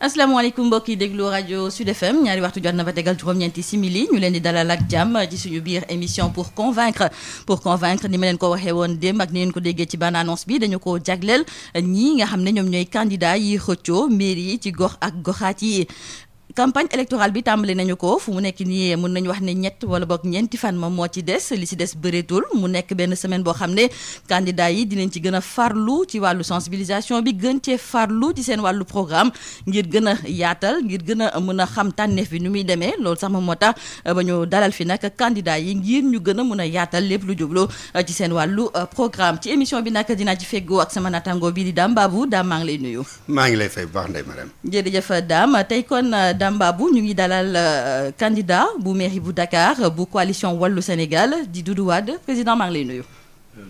asalaamaaleykum mbokk yi déglu rajo Sud FM ñaari waxtu jot na ba tegal juróom-ñeenti simili ñu leen di dalal ak jàmm ci suñu biir émission pour convaincre ni ma leen ko waxee woon démb ak ni ngeen ko déggee ci bande annonce bi dañu ko jagleel ñii nga xam ne ñoom ñooy candidat yi xëccoo mairie yi ci gox ak goxaat yi. campagne électorale bi tàmbali nañu ko fu mu nekk nii mën nañu wax ne ñett wala boog ñeenti fan moom moo ci des li ci des bëreetul mu nekk benn semaine boo xam ne candidat yi dinañ ci gën a farlu ci wàllu sensibilisation bi gën cee farlu ci seen wàllu programme ngir gën a yaatal ngir gën a mën a xam tànneef bi nu muy demee loolu sax moom moo tax ba ñu dalal fi nag candidat yi ngir ñu gën a mën a yaatal lépp lu jublu ci seen wàllu programme ci émission bi nag dinaa ci feggoo ak sama natango bii di Dame Babou Dame maa ngi lay nuyu. maa ngi lay fay bu baax Ndeye Marème. jërëjëf Dame tey kon Dame Babou ñu ngi dalal candidat bu mairie bu Dakar bu coalition Wallu Sénégal di Doudou Wade président maa ngi lay nuyu.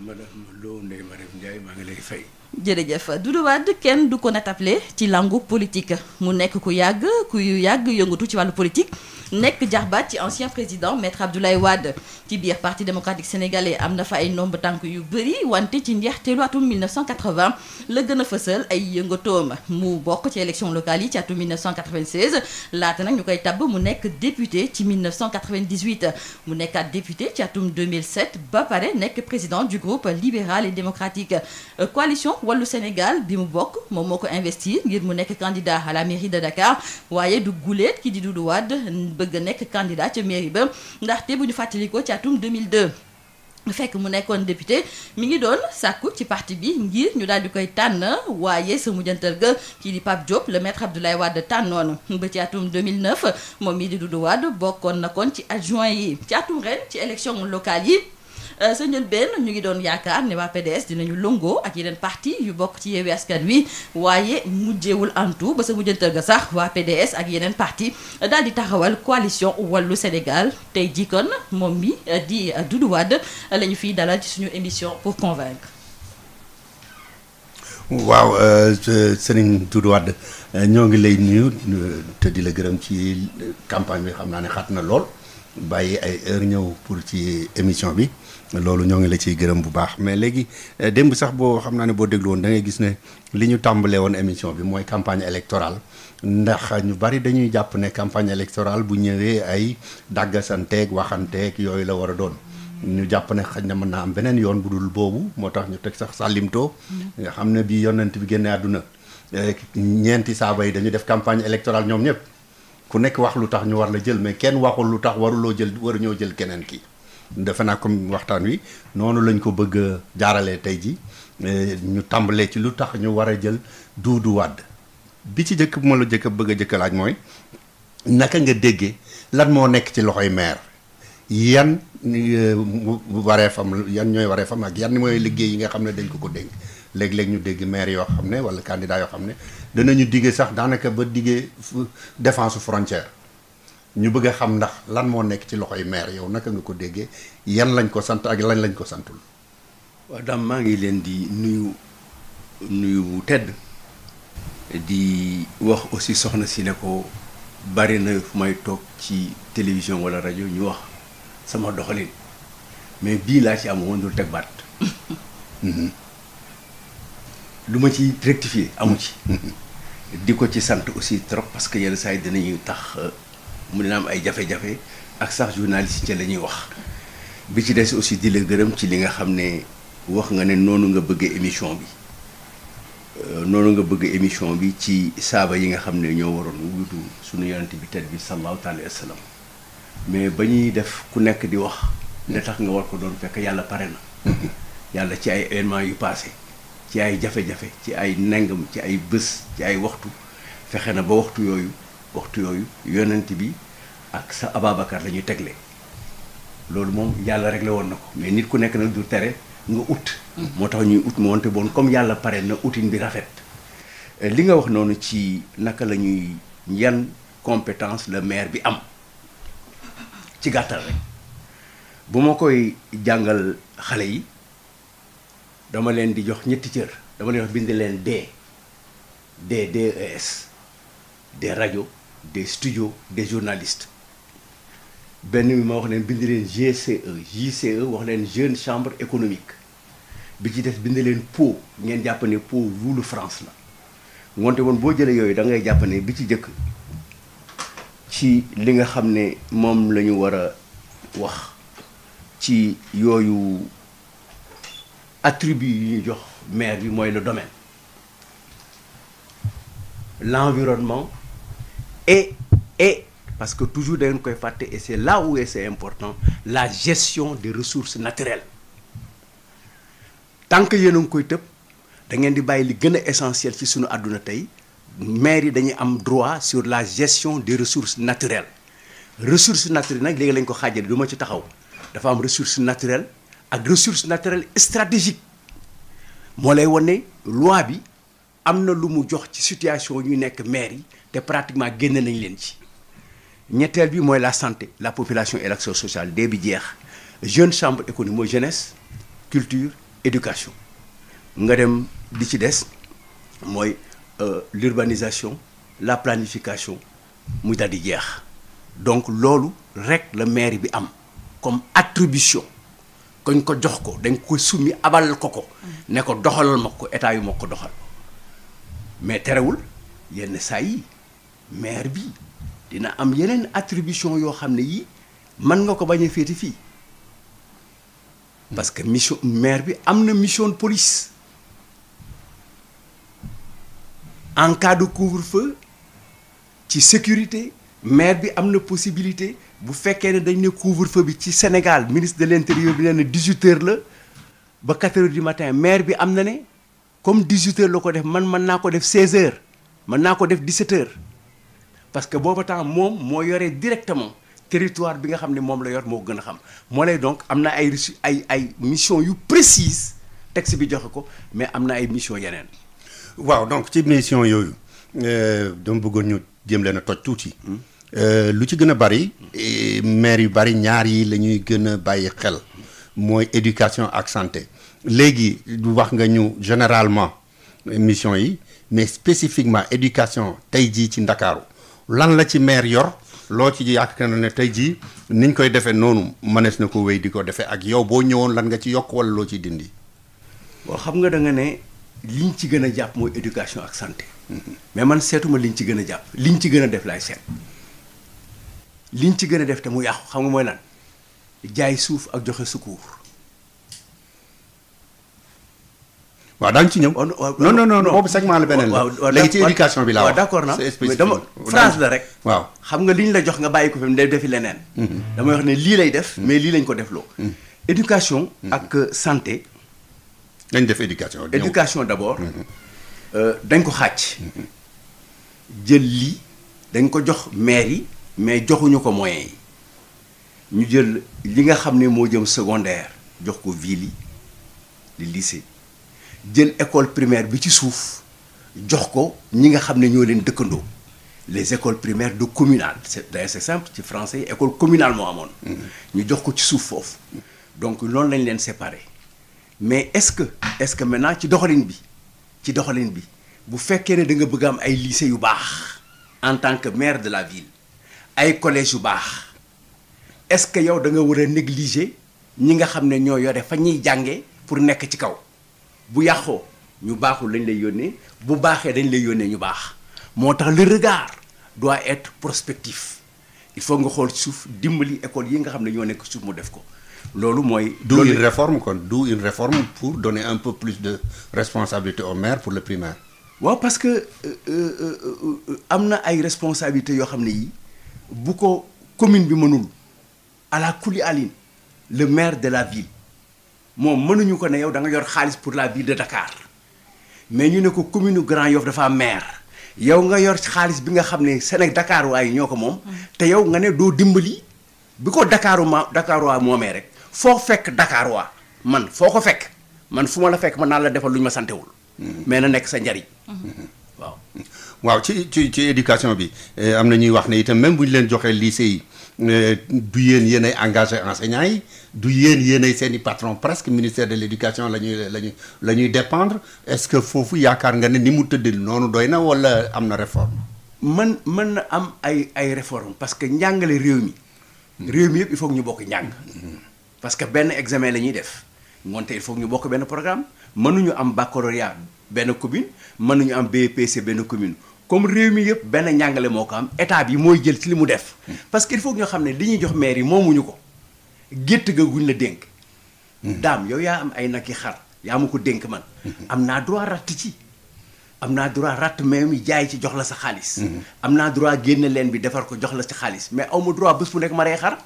madame Lo Ndeye Marème Ndiaye maa ngi lay fay. jërëjëf Doudou Wade kenn du ko natable ci langu politique mu nekk ku yàgg yëngatu ci wàllu politique nekk jaxbaat ci ancien président maître Abdoulaye Wade ci biir parti démocratique sénégalais am na fa ay ndomb tànk yu bëri wante ci njeexteelu atum 1980 la gën a fësal ay yëngatoom mu bokk ci élection locale yi ci atum 1996 laata nag ñu koy tabb mu nekk député ci 1998 mu nekkaat député ci atum 2007 ba pare nekk président du groupe libéral et démocratique coalition Wallu Sénégal bi mu bokk moom moo ko investir ngir mu nekk candidat à la mairie de Dakar waaye du guléet ki di Doudou Wade bëgg a nekk candidat ca mairie ba ndaxte bu ñu fàttalikoo ci atum 2002 fekk mu nekkoon député mi ngi doon sàkku ci parti bi ngir ñu daal di koy tànn waaye sa mujjantal ga kii di Pape Diop le maître Abdoulaye Wade tànnoon ba ci atum 2009 moom mii di Doudou Wade bokkoon na kon ci adjoint yi ci atum ren ci élection locale yi sa njëlbeen ñu ngi doon yaakaar ne waa PDS dinañu longoo ak yeneen parti yu bokk ci Yewwi Askan Wi waaye mujjeewul antu ba sa mujjantal ga sax waa PDS ak yeneen parti daal di taxawal coalition Wallu Sénégal tey jii kon moom mi di Doudou Wade la ñu fiy dalal ci suñu émission pour convaincre. waaw Serigne Doudou Wade ñoo ngi lay nuyu te di la gërëm ci campagne bi xam naa ne xat na lool bàyyi ay heure ñëw pour ci émission bi. loolu ñoo ngi la ciy gërëm bu baax mais léegi démb sax boo xam naa ne boo déglu woon da ngay gis ne li ñu tàmbalee woon émission bi mooy campagne électorale ndax ñu bari dañuy jàpp ne campagne électorale bu ñëwee ay dàggasanteeg waxanteeg yooyu la war a doon ñu jàpp ne xëy na mën naa am beneen yoon bu dul boobu moo tax ñu teg sax sàllimtoo nga xam ne bi yonent bi génne àdduna ñeenti saaba yi dañu def campagne électorale ñoom ñëpp ku nekk wax lu tax ñu war la jël mais kenn waxul lu tax waruñoo jël keneen kii defe naa comme waxtaan wi noonu lañ ko bëgg a jaaralee tey ji ñu tàmbalee ci lu tax ñu war a jël Doudou Wade bi ci jëkk bu ma la bëgg a laaj mooy naka nga déggee lan moo nekk ci loxoy maire yan wareefam yan ñooy wareefam ak yan mooy liggéey yi nga xam ne dañ ko dénk léeg-léeg ñu dégg maire yoo xam ne wala candidat yoo xam ne danañu diggee sax daanaka ba diggee défense frontière ñu bëgg a xam ndax lan moo nekk ci loxoy maire yow naka nga ko déggee yan lañ ko sant ak lan lañ ko santul. waaw Dame maa ngi leen di nuyu tedd di wax aussi soxna si ne ko bari na fu may toog ci télévision wala rajo ñu wax sama doxalin mais bii laa ci am woon dul teg baat lu ma ci rectifier amu ci. di ko ci sant aussi trop parce que yenn saa yi dinañuy tax. mu dina am ay jafe-jafe ak sax journaliste ci la ñuy wax bi ci des aussi di la gërëm ci li nga xam ne wax nga ne noonu nga bëggee émission bi ci saaba yi nga xam ne ñoo waroon wutu suñu yonent bi tedd bi sallallahu alayhi wa sallam mais ba ñuy def ku nekk di wax ne tax nga war ko doon fekk yàlla pare na yàlla ci ay événements yu passé ci ay jafe-jafe ci ay nengam ci ay bés ci ay waxtu fexe na ba waxtu yooyu yonent bi ak sa Ababacar la ñuy tegle loolu moom yàlla réglé woon na ko mais nit ku nekk nag du tere nga ut moo tax ñuy ut moo wante bon comme yàlla pare na utin bi rafet li nga wax noonu ci naka la ñuy yan compétence le maire bi am ci gàttal rek bu ma koy jàngal xale yi dama leen di jox ñetti cër dama leen wax bind leen DES des radios des studios des journalistes benn bi ma wax leen bind leen JCE wax leen jeune chambre économique bi ci des bind leen PO ngeen jàpp ne PO wulu France la ngoonte woon boo jëlee yooyu da ngay jàpp ne bi ci jëkk ci li nga xam ne moom la ñu war a wax ci yooyu attribut yi ñu jox maire bi mooy le domaine, l'environnement et parce que toujours da ngeen koy fàtte et c'est là où c'est important, la gestion des ressources naturelles. Tant que yéen a ngi koy tëb da ngeen di bàyyi li gën a essentiel ci sunu àdduna tey maire yi dañuy am droit sur la gestion des ressources naturelles. Ressources naturelles nag léegi lañ ko xaajale du ma ci taxaw dafa am ressources naturelles ak ressources naturelles stratégiques moo lay wane loi bi am na lu mu jox ci situation yu nekk maire yi te pratiquement génne nañ leen ci. ñetteel bi mooy la santé, la population et l'action sociale dee bi jeex jeune chambre économique mooy jeunesse culture éducation nga dem di ci des mooy l'urbanisation la planification muy daal di jeex donc loolu rek la maire bi am comme attribution koñ ko jox ko dañ ko summi abalal ko ne ko doxalal ma ko état yu ma ko doxal mais terewul yenn saa yi maire bi dina am yeneen attribution yoo xam ne yii mën nga ko bañ a féete fii parce que mission maire bi am na mission de police en cas de couvre-feu ci sécurité maire bi am na possibilité bu fekkee ne dañ ne couvre-feu bi ci Sénégal ministre de l'intérieur bi nee na 18h la ba 4h du matin maire bi am na ne comme 18h la ko def man mën naa ko def 16h mën naa ko def 17h parce que booba temps moom moo yoree directement territoire bi nga xam ne moom la yor moo gën a xam moo lay donc am na ay mission yu précise texte bi joxe ko mais am na ay mission yeneen. waaw donc ci mission yooyu dama bëggoon ñu jéem leen a toj tuuti. lu ci gën a bari maire yu bari ñaar yi la ñuy gën a bàyyi xel mooy éducation ak santé léegi wax nga ñu généralement mission yi mais spécifiquement éducation tey jii ci Ndakaaru lan la ci maire yor loo ci yaakaar na ne tey jii niñ koy defee noonu mënees na ko wéy di ko defee ak yow boo ñëwoon lan nga ci yokk wala loo ciy dindi. bon xam nga da nga ne liñ ci gën a jàpp mooy éducation ak santé mais man seetuma liñ ci gën a jàpp liñ ci gën a def laay seet liñ ci gën a def te mu yàqu xam nga mooy lan jaay suuf ak joxe secours. waaw daañu ci ñëw. non boobu segment la beneen la. léegi ci éducation bi laa wax. d'accord na mais dama phrase la rek. waaw xam nga li ñu la jox nga bàyyi ko fi mu defi leneen. damay wax ne lii lay def. mais lii lañ ko defloo. éducation ak santé. dañ def éducation. éducation d'abord. dañ ko xaaj. jël lii dañ ko jox maire yi mais joxuñu ko moyens yi ñu jël li nga xam ne moo jëm secondaire jox ko ville yi li lycée. jël école primaire bi ci suuf jox ko ñi nga xam ne ñoo leen dëkkandoo les écoles primaires de communal c'est simple ci français école communale moo amoon. ñu jox ko ci suuf foofu. donc loolu lañ leen séparer mais est-ce que maintenant ci doxalin bi bu fekkee ne da nga bëgg am ay lycée yu baax en tant que maire de la ville ay collèges yu baax est-ce que yow da nga war a négliger ñi nga xam ne ñoo yore fa ñuy jàngee pour nekk ci kaw. bu yàqoo ñu baaxul lañ lay yónnee bu baaxee dañ lay yónnee ñu baax moo tax le regard doit être prospectif il faut nga xool suuf dimbali école yi nga xam ne ñoo nekk suuf mu def ko loolu mooy. d'où une réforme pour donner un peu plus de responsabilité au maire pour le primaire. waaw parce que am na ay responsabilités yoo xam ne yi bu ko commune bi mënul à la kuli aline le maire de la ville. moom mënuñu ko ne yow da nga yor xaalis pour la ville de Dakar mais ñu ne ko commune Grand Yoff dafa am maire yow nga yor xaalis bi nga xam ne Sénégal Dakar waaye ñoo ko moom te yow nga ne doo dimbali bi ko Dakar waa moomee rek foo fekk Dakar waa man foo ko fekk man fu ma la fekk man naa la defal lu ñu ma santewul mais na nekk sa njariñ waaw ci éducation bi am na ñuy wax ne itam même bu ñu leen joxee lycée yi du yéen yéenay engagé enseignants yi du yéenay seen i patron presque ministère de l'éducation la ñuy dépendre est-ce que foofu yaakaar nga ne ni mu tëdd noonu doy na wala am na réforme. mën na am ay réforme parce que njàngale réew mi yëpp il faut que ñu bokk njàng. parce que benn examen la ñuy def ngoonte il faut que ñu bokk benn programme mënuñu am baccalauréat benn commune mën nañu am BEPC benn commune comme réew mi yëpp benn njàngale moo ko am état bi mooy jël ci li mu def parce que il faut que ñoo xam ne li ñuy jox maire yi moomuñu ko gétt ga guñ la dénk daam yow yaa am ay nag yi xar yaa ma ko dénk man am naa droit ratt ci am naa droit ratt mais mi jaay ci jox la sa xaalis am naa droit génne leen bi defar ko jox la ci xaalis mais aw ma droit bés bu nekk ma rey xar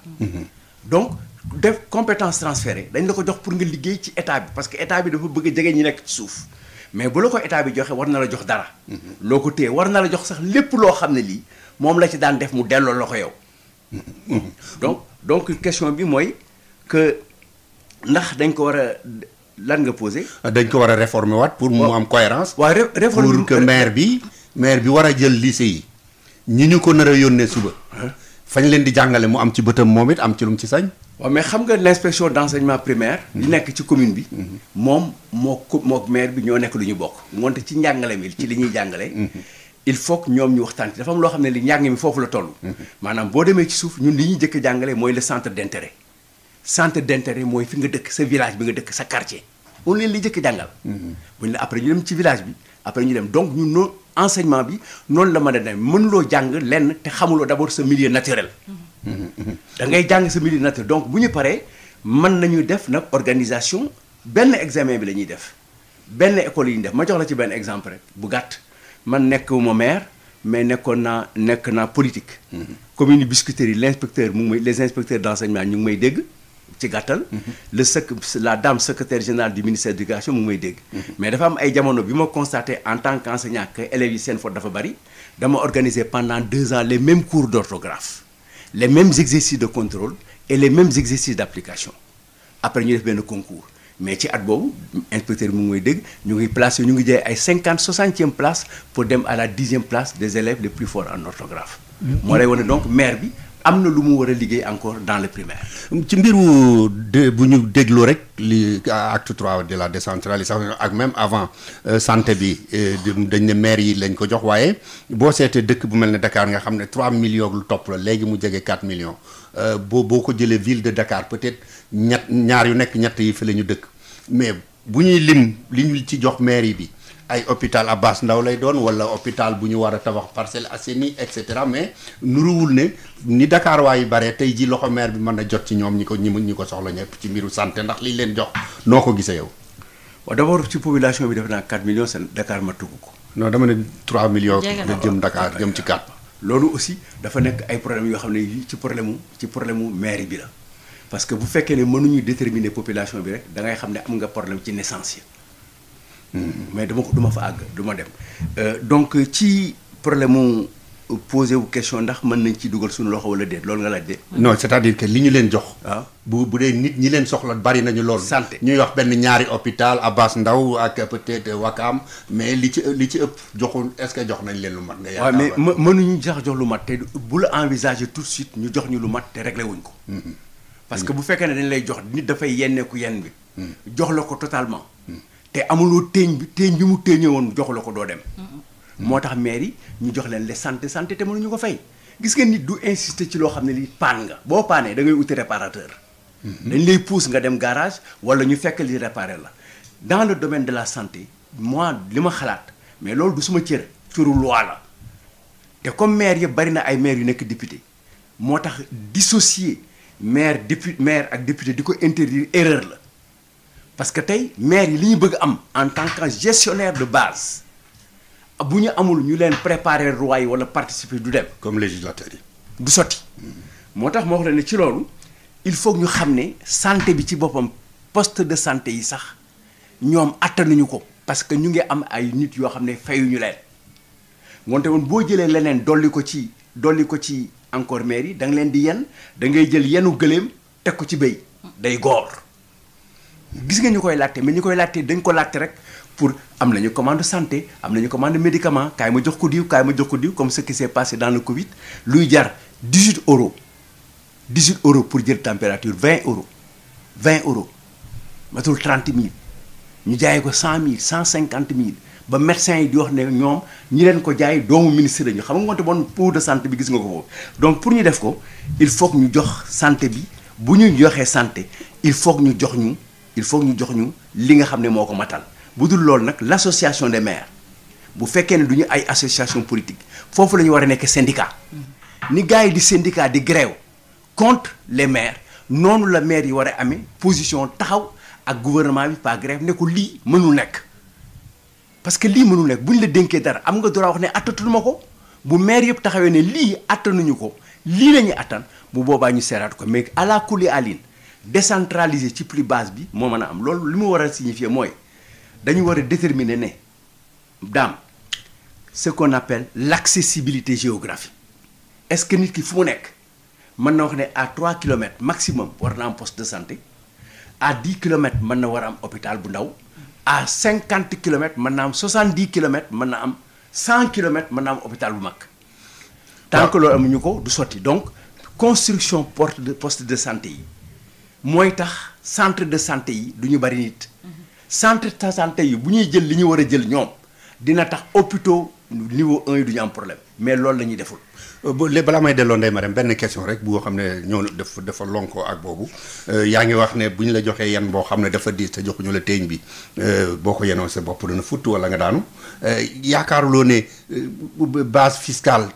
donc def compétence transférée dañ la ko jox pour nga liggéey ci état bi parce que état bi dafa bëgg a jege ñi nekk ci suuf mais bu la ko état bi joxe war na la jox dara loo ko téye war na la jox sax lépp loo xam ne lii moom la ci daan def mu delloo la ko yow donc question bi mooy que ndax dañ ko war a lan nga posé. dañ ko war a réformer waat pour mu am cohérence. waaw réforme pour que maire bi war a jël lycée yi ñi ñu ko nar a yónnee suba. fañ leen di jàngale mu am ci bëtam moom it am ci lu mu ci sañ. waaw mais xam nga l'inspection d'enseignement primaire. li nekk ci commune bi. moom moo maire bi ñoo nekk lu ñu bokk. moonte ci njàngale mi ci li ñuy jàngale. il faut que ñoom ñu waxtaan ci dafa am loo xam ne li njàng mi foofu la toll. maanaam boo demee ci suuf ñun li ñuy jëkk jàngale mooy le centre d'intérêt. centre d'intérêt mooy fi nga dëkk sa village bi nga dëkk sa quartier. on leen li jëkk jàngal. buñ la après ñu dem ci village bi après ñu dem donc ñun noonu enseignement bi noonu la mën a dem mënuloo jàng lenn te xamuloo d'abord sa milieu naturel. da ngay jàng sa milieu naturel donc bu ñu paree mën nañu def nag organisation benn examen bi la ñuy def benn école yi ñu def ma jox la ci benn exemple rek bu gàtt man nekkuma maire mais nekk naa politique. commune Biscuiterie l'inspecteur mu ngi may les inspecteurs d'enseignement ñu ngi may dégg. ci gàttal la dame secrétaire générale du ministère de l'éducation mu ngi may dégg mais dafa am ay jamono bi ma constaté en tant qu'enseignant que élèves yi seen faute dafa bari dama organiser pendant 2 ans les mêmes cours d'orthographe les mêmes exercices de contrôle et les mêmes exercices d'application après ñu def benn concours mais ci at boobu inspecteur bi mu ngi may dégg ñu ngi placé ñu ngi jëlee ay 60e place pour dem à la 10e place des élèves les plus forts en orthographe moo lay wane donc maire bi am na lu mu war a liggéey encore dans le primaire. ci mbiru bu ñu déglu rek li acte 3 de la décentralisation ak même avant santé bi dañ ne maire yi lañ ko jox waaye boo seetee dëkk bu mel ne Dakar nga xam ne 3 millions lu topp la léegi mu jege 4 millions boo ko jëlee ville de Dakar peut-être ñaar yu nekk ñett yi fi la ñu dëkk mais bu ñuy lim li ñu ci jox maire yi bi ay hôpital Abass Ndao lay doon wala hôpital bu ñu war a tabax Parcelles Assainies et cetera mais nuruwul ne ni Dakar waayu bare tey ji loxo maire bi mën a jot ci ñoom ñi ko soxla ñëpp ci mbiru santé ndax liñ leen jox noo ko gisee yow. waaw d'abord ci population bi def naa 4 millions seen Dakar ma tugg ko. non dama ne 3 millions. da jëm Dakar jëm ci 4. loolu aussi dafa nekk ay problèmes yoo xam ne ci problème mu maire bi la parce que bu fekkee ne mënuñu déterminer population bi rek da ngay xam ne am nga problème ci naissance yi. mais duma fa àgg duma dem donc ci problème mu posé wu question ndax mën nañ ci dugal suñu loxo wala déet loolu nga laaj de. non c'est-à-dire que li ñu leen jox. waaw bu dee nit ñi leen soxla bari nañu loolu. santé ñuy wax benn ñaari hôpital Abass Ndao ak peut-être Wakam mais li ci ëpp joxul est-ce que jox nañ leen lu mat. nga yaakaar waaw mais mënuñu sax jox lu mat te bu la envisager tout de suite ñu jox ñu lu mat te réglé wuñ ko. parce que bu fekkee ne dañ lay jox nit dafay yenneeku yenn bi. jox la ko totalement. te amuloo teeñ bi mu teeñee woon jox la ko doo dem. moo tax maire yi ñu jox leen les santé te mënuñu ko fay. gis nga nit du insister ci loo xam ne lii paan nga boo paanee da ngay uti réparateur. dañ lay pousse nga dem garage wala ñu fekk li réparer la. dans le domaine de la santé moi li ma xalaat mais loolu du suma cër cëru loi la te comme maire yëpp bari na ay maire yu nekk député moo tax dissocier maire ak député di ko interdire erreur la. parce que tey maire yi li ñu bëgg am en tant que gestionnaire de base bu ñu amul ñu leen préparer loi yi wala participer du dem. comme législateur yi. du sotti. moo tax ma wax la ne ci loolu il faut que ñu xam ne santé bi ci boppam poste de santé yi sax ñoom attanuñu ko. parce que ñu ngi am ay nit yoo xam ne fayuñu leen ngoonte woon boo jëlee leneen dolli ko ci encore maire yi da nga leen di da ngay jël yenu gëléem teg ko ci béy day góor. gis nga ñu koy laajte mais ñu koy laajte dañ ko laajte rek pour am nañu commande santé am nañu commande médicament kaay ma jox ko diw comme ce qui s'est passé dans le Covid luy jar 18 euros pour jël température 20 euros matul 30 000 ñu jaayee ko 100 000 150 000 ba médecins yi di wax ne ñoom ñi leen ko jaay doomu ministre lañu xam nga wante bon pour de santé bi gis nga ko foofu donc pour ñu def ko il faut que ñu jox santé bi bu ñu joxee santé il faut que ñu jox ñu li nga xam ne moo ko matal bu dul loolu nag l'association des maires bu fekkee ne du ñu ay association politique foofu la ñu war a nekk syndicat ni gars yi di syndicat di grève contre les maires noonu la maire yi war a amee position taxaw ak gouvernement bi pas grève ne ko lii mënul nekk parce que lii mënul nekk bu ñu la dénkee dara am nga droit wax ne attanuma ko bu maire yëpp taxawee ne lii attanuñu ko lii la ñuy attan bu boobaa ñu seeraat ko mais à la kuli aline décentraliser ci plus base bi moo mën a am loolu li mu war a signifier mooy dañu war a déterminer ne daam ce qu'on appelle l'accessibilité géographique est-ce que nit ki fu mu nekk mën na wax ne à 3 kilomètres maximum war na am poste de santé à 10 kilomètres mën na war a am hôpital bu ndaw à 50 kilomètres mën na am 70 kilomètres mën na am 100 kilomètres mën na am hôpital bu mag tant que loolu amuñu ko du sotti donc construction poste de santé yi mooy tax centre de santé yi du ñu bari nit centre de santé yi bu ñuy jël li ñu war a jël ñoom dina tax hôpitaux niveau 1 yi du ñu am problème mais loolu la ñuy deful. balaa may delloo Ndeye Marème benn question rek boo xam ne ñoo dafa lonkoo ak boobu yaa ngi wax ne bu ñu la joxee yan boo xam ne dafa diis te joxuñu la teeñ bi boo ko yenoo sa bopp dana futt wala nga daanu yaakaaruloo ne base fiscale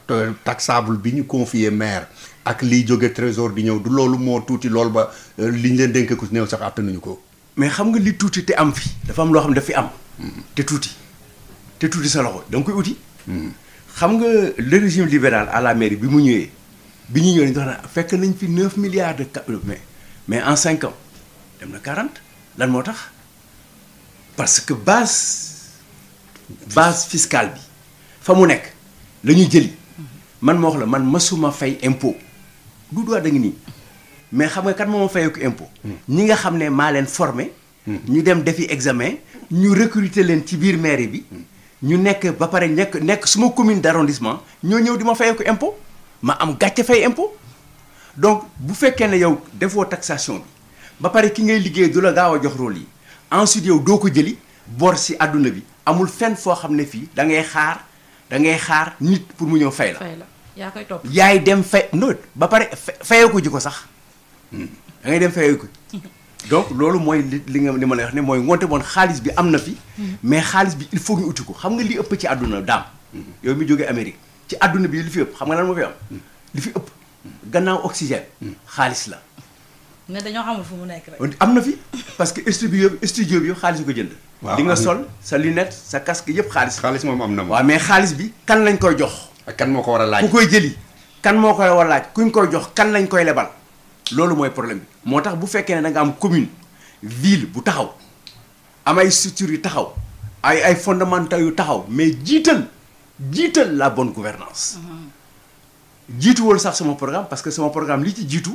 taxable bi ñu confier maire ak liy jóge trésor di ñëw du loolu moo tuuti loolu ba li ñu leen dénk ko néew sax attanuñu ko. mais xam nga li tuuti te am fi dafa am loo xam ne daf fi am. te tuuti sa loxo da nga koy uti. xam nga le régime libéral à la mairie bi ñu ñëwee dañu doon fekk nañ fi 9 milliards de mais en 5 ans dem na 40 lan moo tax parce que base fiscale bi fa mu nekk la ñu jëli man ma wax la man masuma fay impôt du doigt da nga nii mais xam nga kat moo ma fayee ko impôt ñi nga xam ne maa leen formé ñu dem defi examen ñu recruter leen ci biir mairie bi ñu nekk ba pare nekk suma commune d'arrondissement ñoo ñëw di ma fayee ko impôt ma am gàcce fay impôt donc bu fekkee ne yow defoo taxation bi ba pare ki ngay liggéey du la gaaw a jox rôle yi ensuite yow doo ko jëli bor si àdduna bi amul fenn foo xam ne fii da ngay xaar nit pour mu ñëw fay la. yaa koy topp yaay dem fay non ba pare fayee ko ji ko sax da ngay dem fayee ko donc loolu mooy li ma lay wax ne mooy ngoonte moon xaalis bi am na fi mais xaalis bi il faut ñu uti ko xam nga li ëpp ci àdduna daam yow mi jógee Amérique ci àdduna bi li fi ëpp xam nga lan moo fi am li fi ëpp gannaaw oxygène xaalis la mais dañoo xamul fu mu nekk rek am na fi parce que studio bi yëpp xaalis ko jënd di nga sol sa lunette sa casque yëpp xaalis moom am na waaw mais xaalis bi kan lañ koy jox ak kan moo ko war a laaj ku koy jëli kan moo koy war a laaj kuñ koy jox kan lañ koy lebal loolu mooy problème bi moo tax bu fekkee ne da nga am commune ville bu taxaw am ay structures yu taxaw ay fondamentaux yu taxaw mais jiital la bonne gouvernance jiituwul sax sama programme parce que sama programme li ci jiitu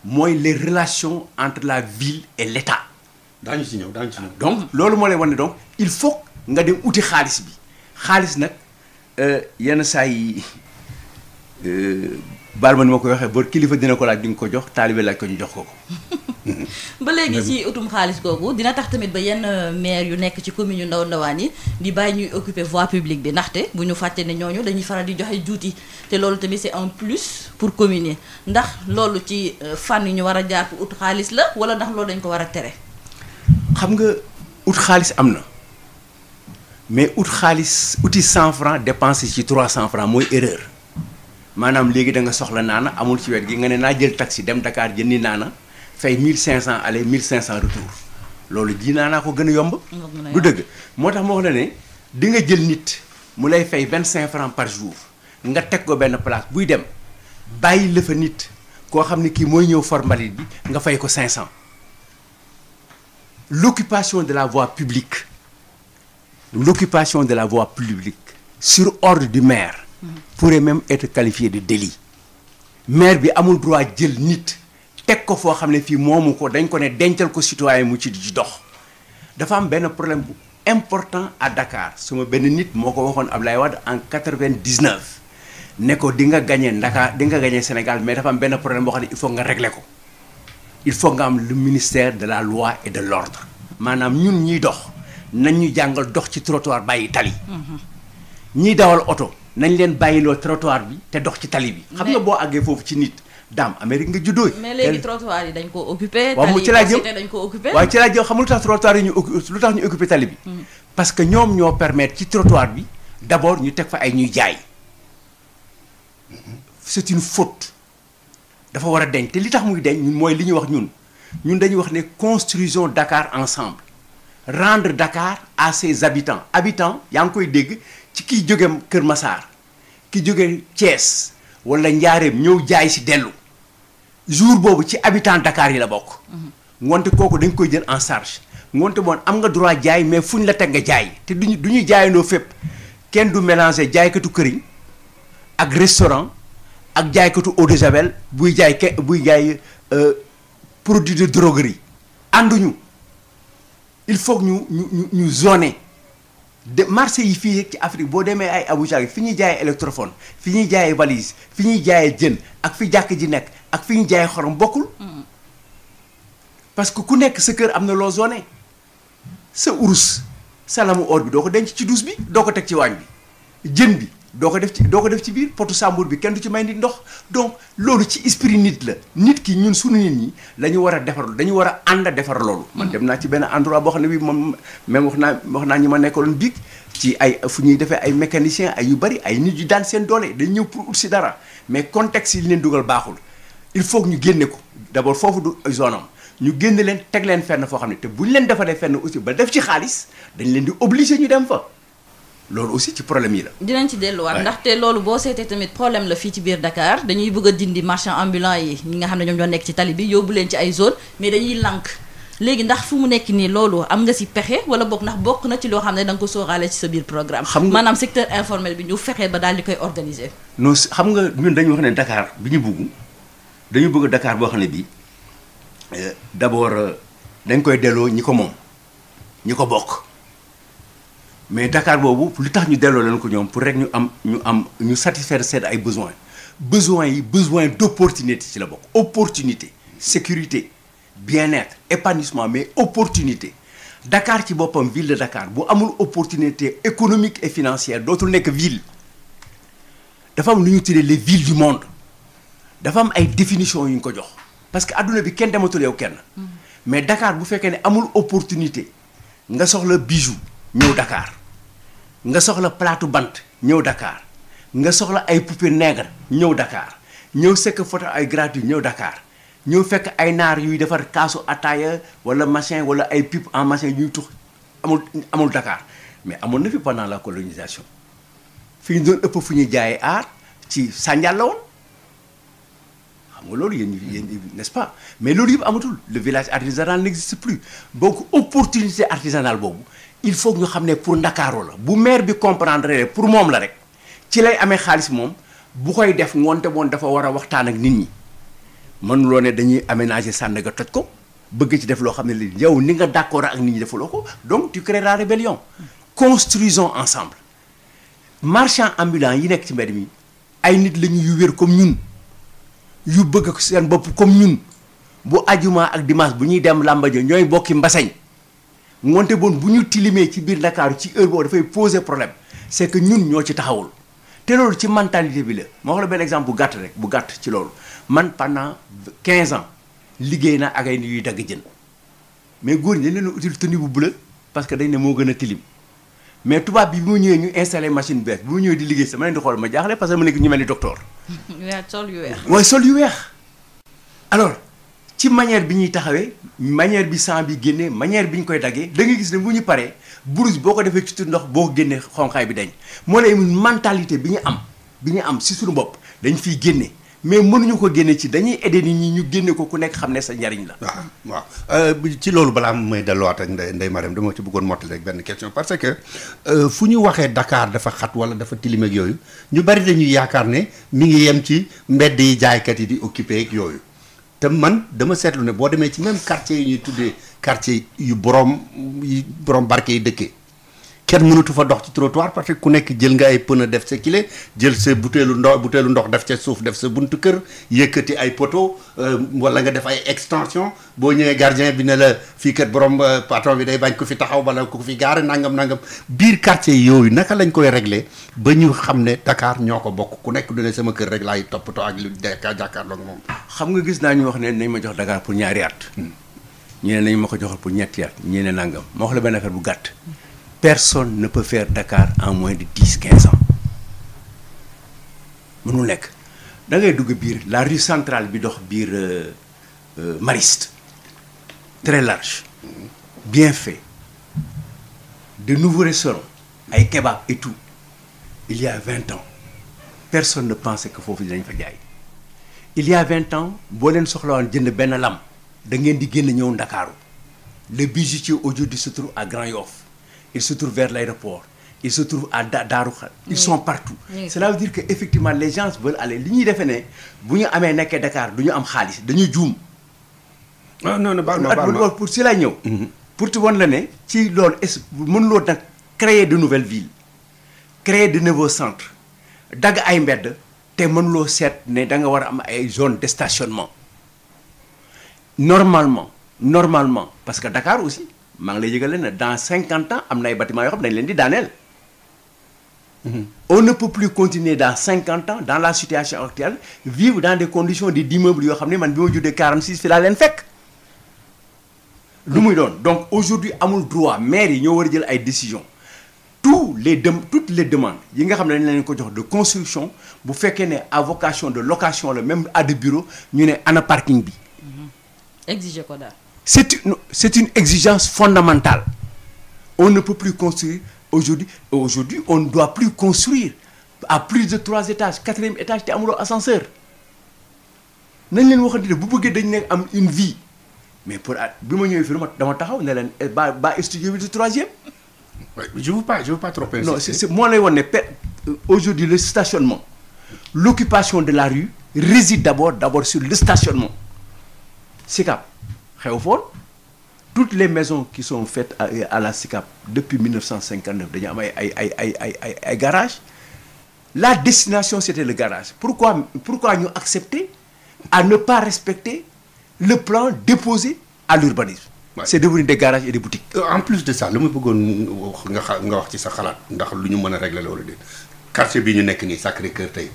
mooy les relations entre la ville et l'État. daañu ci ñëw donc loolu moo lay wan ne donc il faut nga dem uti xaalis bi xaalis nag yenn saa yi baal ma ni ma koy waxee ba kilifa dina ko laaj di nga ko jox taalibe laaj ko ñu jox ko ko. ba léegi ci utum xaalis googu dina tax tamit ba yenn maire yu nekk ci commune yu ndawaan yi di bàyyi ñuy occuper voie publique bi ndaxte bu ñu fàtte ne ñooñu dañuy faral di joxe juuti te loolu tamit c'est un plus pour commune yi ndax loolu ci fànn yi ñu war a jaar pour ut xaalis la wala ndax loolu dañ ko war a tere. xam nga ut xaalis am na mais ut xaalis uti 100 francs dépensé ci 300 francs mooy erreur. maanaam léegi da nga soxla naana amul ci wet gi nga ne naa jël taxi dem Dakar jëndi naana fay 1500 aller 1500 retour loolu ji naanaa ko gën a yomb. du dëgg moo tax ma wax la ne di nga jël nit mu lay fay 25 francs par jour nga teg ko benn place buy dem bàyyi la fa nit koo xam ne kii mooy ñëw for mbalit bi nga fay ko 500. l'occupation de la voie publique sur ordre du maire. pourrait même être qualifié de délit maire bi amul droit jël nit teg ko foo xam ne fii moomu ko dañ ko ne dencal ko citoyen mu ci di dox dafa am benn problème bu important à Dakar suma benn nit moo ko waxoon Ablaye Wade en 99 ne ko di nga gagné Dakar di nga gagné Sénégal mais dafa am benn problème boo xam ne il faut nga régler ko il faut nga am le ministère de la loi et de l'ordre maanaam ñun ñiy dox nañ ñu jàngal dox ci trottoir bàyyi tali ñiy dawal oto nañ leen bàyyiloo trottoir bi te dox ci tali bi xam nga boo àggee foofu ci nit daam Amérique nga juddoo. mais léegi trottoir yi dañ ko occupé. waaw ci laa jëm dañ ko occupé. waaw ci laa jëm xam lu tax trottoir yi lu tax ñu occupé tali bi. parce que ñoom ñoo permettre ci trottoir bi d'abord ñu teg fa ay ñuy jaay. c'est une faute dafa war a deñ te li tax muy deñ ñun mooy li ñuy wax ñun dañuy wax ne construisons Dakar ensemble rendre Dakar à ses habitants yaa ngi koy dégg ci kiy jóge Kër Massar ki jóge Thiès wala Njaareem ñëw jaay si dellu jour boobu ci habitant Dakar yi la bokk. ngoonte kooku dañ koy jël en charge ngoonte moom am nga droit jaay mais fu ñu la teg nga jaay te du ñuy jaayandoo fépp kenn du mélanger jaaykatu këriñ ak restaurant ak jaaykatu eau de javel buy jaay produit de droguerie ànduñu il faut que ñu zoner de marché yi fii ci Afrique boo demee ay Abuja fi ñuy jaayee électrophone fi ñuy jaayee valise fi ñuy jaayee jën ak fi jàkk ji nekk ak fi ñuy jaayee xorom bokkul parce que ku nekk sa kër am na loo zoné sa urus salamu or bi doo ko denc ci douche bi doo ko teg ci waañ bi jën bi doo ko def ci biir potu sàmbur bi kenn du ci may nit ndox donc loolu ci esprit nit la nit ki ñun suñu nit ñi la ñu war a defar dañu war a ànd defar loolu. man dem naa ci benn endroit boo xam ne bii moom même wax naa ñi ma nekkaloon biig ci ay fu ñuy defee ay mécaniciens ay yu bari ay nit yu daan seen doole dañ ñëw pour ut si dara mais contexte yi leen dugal baaxul il faut que ñu génne ko d'abord foofu du zone am ñu génne leen teg leen fenn foo xam ne te bu ñu leen defaree fenn aussi ba def ci xaalis dañ leen di obligé ñu dem fa. loolu aussi ci problème yi la. dinañ ci delluwaat ndaxte loolu boo seetee tamit problème la fii ci biir Dakar dañuy bëgg a dindi marchand ambulant yi ñi nga xam ne ñoom ñoo nekk ci tali bi yóbbu leen ci ay zone mais dañuy lànk léegi ndax fu mu nekk nii loolu am nga si pexe wala bokk ndax bokk na ci loo xam ne da nga ko sóoraale ci sa biir programme. xam nga maanaam secteur informel bi ñu fexe ba daal di koy organiser. non xam nga ñun dañu wax ne Dakar bi ñu bugg dañu bëgg Dakar boo xam ne bii d'abord dañ koy delloo ñi ko moom ñi ko bokk. mais Dakar boobu li tax ñu delloo leen ko ñoom pour rek ñu satisfaire seen ay besoins besoin d'opportunité ci la bokk opportunité sécurité bien-être épanouissement mais opportunité Dakar ci boppam ville de Dakar bu amul opportunité économique et financière dootul nekk ville dafa am lu ñu tuddee les villes du monde dafa am ay définitions yu ñu ko jox parce que adduna bi kenn dematul yow kenn mais Dakar bu fekkee ne amul opportunité nga soxla bijou ñëw Dakar nga soxla plateau bant ñëw Dakar nga soxla ay poupée nègre ñëw Dakar ñëw sekk photo ay gratuit ñëw Dakar ñëw fekk ay naar yuy defar kaasu ataaya wala machin wala ay pipe en machin ñuy tux amul Dakar mais amoon na fi pendant la colonisation fi ñu doon ëpp fu ñuy jaayee aar ci Sandial la woon xam nga loolu yéen n'est-ce pas mais loolu yëpp amatul le village artisanal n'existe plus donc opportunité artisanale boobu il faut que ñu xam ne pour Ndakaaru la bu maire bi comprendre pour moom la rek ci lay amee xaalis moom bu koy def ngoonte moom dafa war a waxtaan ak nit ñi mënuloo ne dañuy aménager Sandaga toj ko bëgg ci def loo xam ne li yow ni nga d'accord ak nit ñi defuloo ko donc tu crées la rébellion construisons ensemble marchand ambulant yi nekk ci mbedd mi ay nit lañu yu wér comme ñun yu bëgg ko seen bopp comme ñun bu ajuma ak dimanche bu ñuy dem làmbajo ñooy bokki mbasañ ngoonte bon bu ñu tilimee ci biir Dakar ci heure boobu dafay poser problème c'est que ñun ñoo ci taxawul te loolu ci mentalité bi la ma wax la benn exemple bu gàtt ci loolu man pendant 15 ans liggéey naa ak ay nit yuy dagg jën mais góor ñi dañ leen utile tenue bu bleu parce que dañ ne moo gën a tilim mais tubaab bi mu ñëwee ñu installé machine bees bi mu ñëwee di liggéey sama leen di xool ma jaaxle parce que ma nekk ñu mel ni docteur. sol yu weex. mooy sol yu weex alors ci manière bi ñuy taxawee manière bi sang bi génnee manière bi ñu koy daggee da ngay gis ne bu ñu paree blouse boo ko defee ci tur ndox boo ko génnee xonqaay bi dañ moo lay mentalité bi ñu am si suñu bopp dañ fiy génne mais mënuñu ko génne ci dañuy aider nit ñi ñu génne ko ku nekk xam ne sa njariñ la. waaw ci loolu balaa may delluwaat ak Ndeye Marème dama ci bëggoon mottali rek benn question parce que fu ñu waxee Dakar dafa xat wala dafa tilim ak yooyu ñu bari dañuy yaakaar ne mi ngi yem ci mbedd yi jaaykat yi di occupé ak yooyu. te man dama seetlu ne boo demee ci même quartier yi ñuy tuddee quartier yu borom barke yi dëkkee kenn mënatu fa dox ci trottoir parce que ku nekk jël nga ay pneu def sa kile jël sa butéelu ndox def ca suuf def sa buntu kër yëkkati ay poteau wala nga def ay extension boo ñëwee gardien bi ne la fii kat borom patron bi day bañ ko fi taxaw bala ko fi gaare nangam biir quartier yooyu naka lañ koy régler ba ñu xam ne Dakar ñoo ko bokk ku nekk du ne sama kër rek laay toppatoo ak lu jàkkaarloog moom. xam nga gis naa ñu wax ne nañ ma jox Dakar pour ñaari at. ñu ne nañ ma ko joxal pour ñetti at ñu ne nangam ma wax la benn affaire bu gàtt. Personne ne peut faire Dakar en moins de 10-15 ans mënul nekk da ngay dugg biir la rue centrale bi dox biir Mariste très large bien fait de nouveaux restaurants ay kebab et tout il y a 20 ans personne ne pensait que foofu dinañ fa jaay il y a 20 ans boo leen soxlawaan jënd benn lam da ngeen di génn ñëw Ndakaaru le bijoutier aujourd'hui se trouve à Grand Yoff. Ils se trouvent vers l'aéroport, ils se trouvent à Darou Khane, ils sont partout. Cela veut dire que effectivement les gens veulent aller li ñuy defee ne bu ñu amee nekkee Dakar du ñu am xaalis dañuy juum. non baal ma pour si lay ñëw. pour te won la ne ci loolu est mënuloo nag créer de nouvelles villes créer de nouveaux centres dagg ay mbedd te mënuloo seet ne da nga war a am ay zones de stationnement normalement parce que Dakar aussi. maa ngi lay yëgale ne dans 50 ans am na ay bâtiments yoo xam ne dañ leen di daaneel. On ne peut plus continuer dans 50 ans dans la situation actuelle vivre dans des conditions d'immeubles yoo xam ne man bi ma juddee 46 fi laa leen fekk. lu muy doon donc aujourd'hui amul droit maire yi ñoo war a jël ay décisions toutes les demandes yi nga xam ne dañ leen ko jox de construction bu fekkee ne à vocation de location la même à de bureau ñu ne ana parking bi. exiger ko daal. C'est une exigence fondamentale. On ne peut plus construire aujourd'hui on ne doit plus construire à plus de 3 étages 4e étage te amuloo ascenseur nañ leen waxante ne bu bëggee dañ ne am une vie mais pour bi ma ñëwee fii dama taxaw ne leen ba studio bi du 3e. je veux pas trop insister. Non c'est moo lay wan ne aujourd'hui le stationnement l'occupation de la rue réside d'abord sur le stationnement SICAP xew foon toutes les maisons qui sont faites à la SICAP depuis 1959 dañu am ay garage la destination c'était le garage pourquoi ñu accepter à ne pas respecter le plan déposé à l'urbanisme. C'est devenu des garages et des boutiques. En plus de ça lu ma bëggoon nga wax ci sa xalaat ndax lu ñu mën a régler loolu de quartier bi ñu nekk nii Sacré-Cœur tey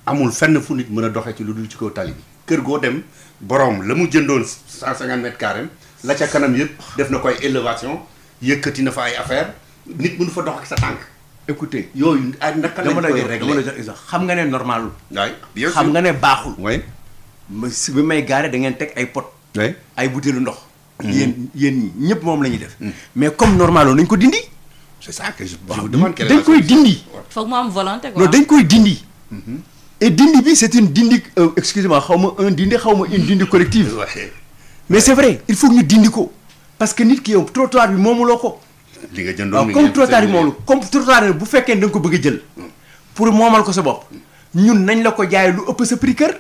amul fenn fu nit mën a doxee ci lu dul ci kaw tali bi kër goo dem borom la mu jëndoon 150 mètres carrés la ca kanam yëpp def na koy élévation yëkkati na fa ay affaire nit mënu fa dox ak sa tànk. Écoutez yooyu naka lañ koy régler dama la jox exemple xam nga ne normalul. waay bien sûr xam nga ne baaxul. oui. si bi may gaare da ngeen teg ay pot. oui ay butéelu ndox. yéen ñi ñëpp moom la ñuy def. mais comme normalul nañ ko dindi. c'est ça que je vous demande. dañ koy dindi. foog mu am volonté quoi. non dañ koy dindi. et dindi bi c'est une dindi excusez-moi xaw ma une dindi collective. mais c'est vrai il faut que ñu dindi ko parce que nit ki yow trottoir bi moomuloo ko. li nga jëndoon comme trottoir bi moomul comme trottoir bu fekkee ne da nga ko bëgg a jël. pour moomal ko sa bopp. ñun nañ la ko jaay lu ëpp sa prix kër.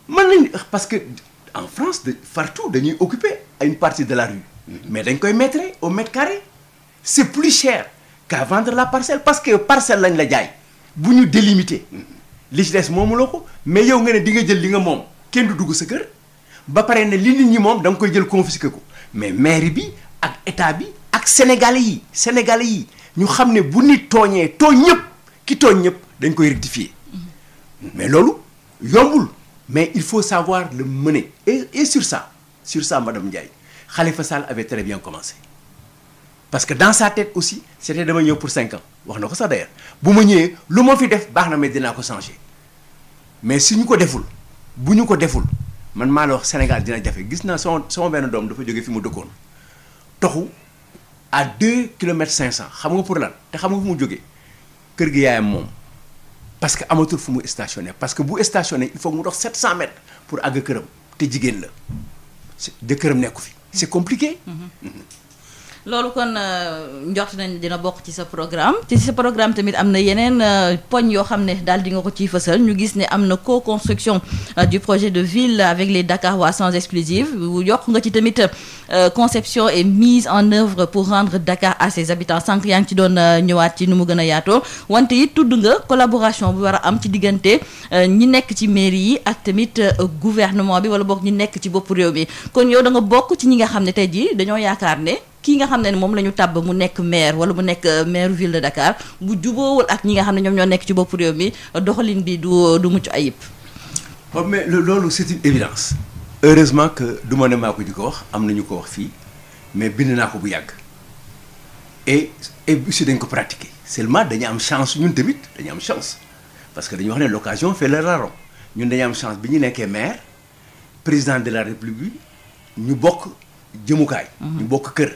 mën nañ parce que en France partout dañuy occuper une partie de la rue. mais dañ koy mettre au mètre carré. c'est plus cher qu'à vendre la parcelle parce que parcelle lañ la jaay bu ñu délimiter. li ci des moomuloo ko mais yow nga ne di nga jël li nga moom kenn du dugg sa kër ba pare ne li nit ñi moom da nga koy jël confisquer ko mais mairie bi ak état bi ak sénégalais yi ñu xam ne bu nit tooñee tooñ ñëpp ki tooñ ñëpp dañ koy rectifier mais loolu yombul mais il faut savoir le mener et sur ça madame Ndiaye Khalifa Sall avait très bien commencé parce que dans sa tête aussi c'était dama ñëw pour 5 ans wax na ko sax d'ailleurs bu ma ñëwee lu ma fi def baax na mais dinaa ko changer mais su ñu ko deful bu ñu ko deful man maa la wax Sénégal dina jafe gis naa sama benn doom dafa jógee fi mu dëkkoon toxu à 2 kilomètres 500 xam nga pour lan te xam nga fu mu jógee kër gi yaayam moom parce que amatul fu mu stationné parce que bu stationné il faut mu dox 700 mètres pour àgg këram te jigéen la jëkkëram nekku fi c'est compliqué. loolu kon njort nañ dina bokk ci sa programme ci sa programme tamit am na yeneen poñ yoo xam ne daal di nga ko ciy fësal ñu gis ne am na co-construction du projet de ville avec les Dakarois sans exclusive yokk nga ci tamit conception et mise en œuvre pour rendre Dakar à ses habitants sànq yaa ngi ci doon ñëwaat ci nu mu gën a yaatoo wante it tudd nga collaboration bu war a am ci diggante ñi nekk ci mairie yi ak tamit gouvernement bi wala boog ñi nekk ci bopp réew mi kon yow da nga bokk ci ñi nga xam ne tey jii dañoo yaakaar ne kii nga xam ne moom la ñu tàbb mu nekk maire wala mu nekk maire ville de Dakar bu juboowul ak ñi nga xam ne ñoom ñoo nekk ci bopp réew mi doxalin bi du mucc ayib. waaw mais loolu c'est une évidence. heureusement que du ma ne maa ko di ko wax am na ñu ko wax fii mais bind naa ko bu yàgg et aussi dañ ko pratiquer seulement dañu am chance ñun tamit dañu am chance parce que dañu wax ne l'occasion fait le larron ñun dañu am chance bi ñu nekkee maire président de la république ñu bokk jëmukaay. ñu bokk kër.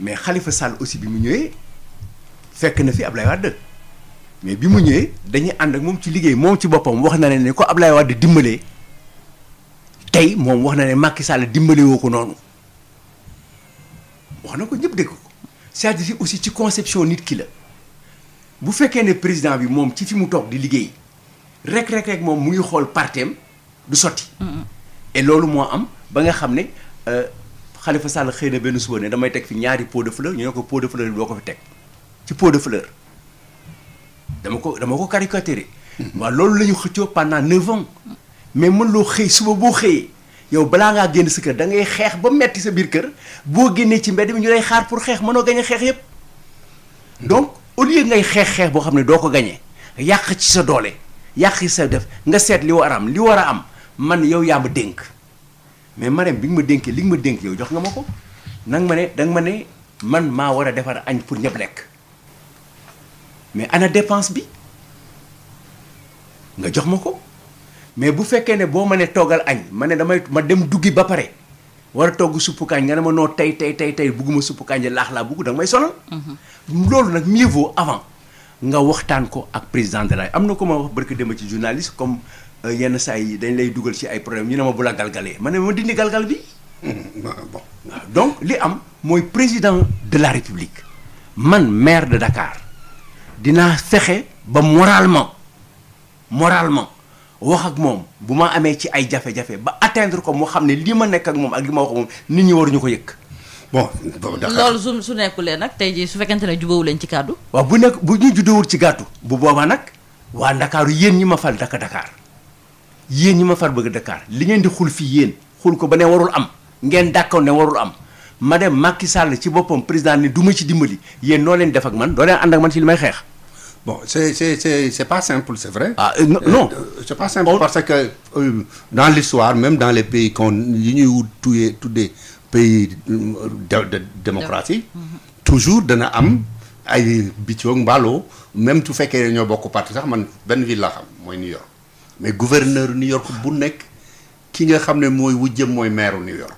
mais Khalifa Sall aussi bi mu ñëwee fekk na fi Ablaye Wade mais bi mu ñëwee dañuy ànd ak moom ci liggéey moom ci boppam wax na ne ko Ablaye Wade dimbalee tey moom wax na ne Macky Sall dimbale woo ko noonu wax na ko ñëpp dégg ko c'est-à-dire aussi ci conception nit ki la bu fekkee ne président bi moom ci fi mu toog di liggéey rek moom mu ngi xool parteem du sotti. et loolu moo am ba nga xam ne Khalifa Sall xëy na benn suba ne damay teg fi ñaari pot de fleur ñu ne ko pot de fleur bi doo ko fi teg ci pot de fleur dama ko caricaturer. waaw loolu la ñu xëccoo pendant 9 ans. mais mën loo xëy suba boo xëyee yow balaa ngaa génn sa kër da ngay xeex ba metti sa biir kër boo génnee ci mbedd mi ñu lay xaar pour xeex mënoo gañe xeex yépp donc au lieu ngay xeex boo xam ne doo ko gañee yàq ci sa doole yàq ci sa def nga seet li war a am man yow yaa ma dénk mais Marème bi nga ma dénkee li nga ma dénk yow jox nga ma ko nanga ma ne danga ma ne man maa war a defar añ pour ñëpp lekk mais ana dépense bi nga jox ma ko mais bu fekkee ne boo ma ne toggal añ ma ne ma dem duggi ba pare war a togg suppu kaañ nga ne ma noo tey bugguma suppu kaañ laax laa bugg da nga may sonal. loolu nag mieux vaut avant nga waxtaan ko ak président de la am na ko ma wax barki dem ci journaliste comme yenn saa yi dañ lay dugal ci ay problème ñu ne ma bu la galgalee ma ne ma dindi galgal bi. bon donc li am mooy président de la république man maire de Dakar dinaa fexe ba moralement wax ak moom bu ma amee ci ay jafe-jafe ba atteindre ko mu xam ne li ma nekk ak moom ak li ma wax moom nit ñi waruñu ko yëg. bon loolu su nekkulee nag tey jii su fekkente ne jubóowu leen ci kàddu. waaw bu ñu juddóowul ci gàttu bu boobaa nag waa Ndakaaru yéen ñi ma fal Dakar yéen ñi ma fal bëgg Dakar li ngeen di xul fii yéen xul ko ba ne warul am ngeen d'accord ne warul am ma dem Macky Sall ci boppam président ni du ma ci dimbali yéen noo leen def ak man doo leen ànd ak man ci li may xeex. bon c'est pas simple c'est vrai. Non c'est pas simple parce que dans l'histoire même dans les pays yi ñuy tuddee pays de démocratie toujours dana am ay biccoog mbaaloo même su fekkee ñoo bokk parti sax man benn ville la xam mooy New York mais gouverneur New York bu nekk ki nga xam ne mooy wujjëm mooy maire New York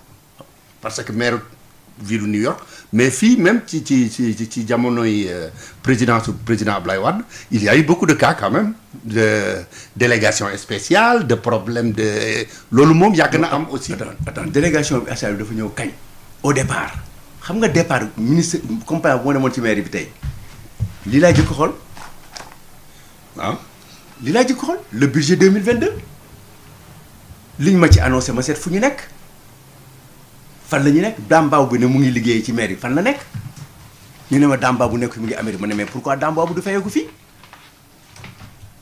parce que maire ville New York mais fii même ci jamonoy président Ablaye Wade il y a eu beaucoup de cas quand même de délégation spéciale de problème de loolu moom yàgg na am aussi. attends délégation bi dafa ñëw kañ. au départ xam nga départ ministre compagnie bu ma demoon ci mairie bi tey lii laa jëkk xool waaw lii laa jëkk xool le budget 2022 liñ ma ci annoncé ma seet fu ñu nekk. fan la ñu nekk Dambaaw bi ne mu ngi liggéey ci maire yi fan la nekk ñu ne ma Dambaaw bu nekk mu ngi Amérique ma ne mais pourquoi Dambaaw bu du fayeeku fii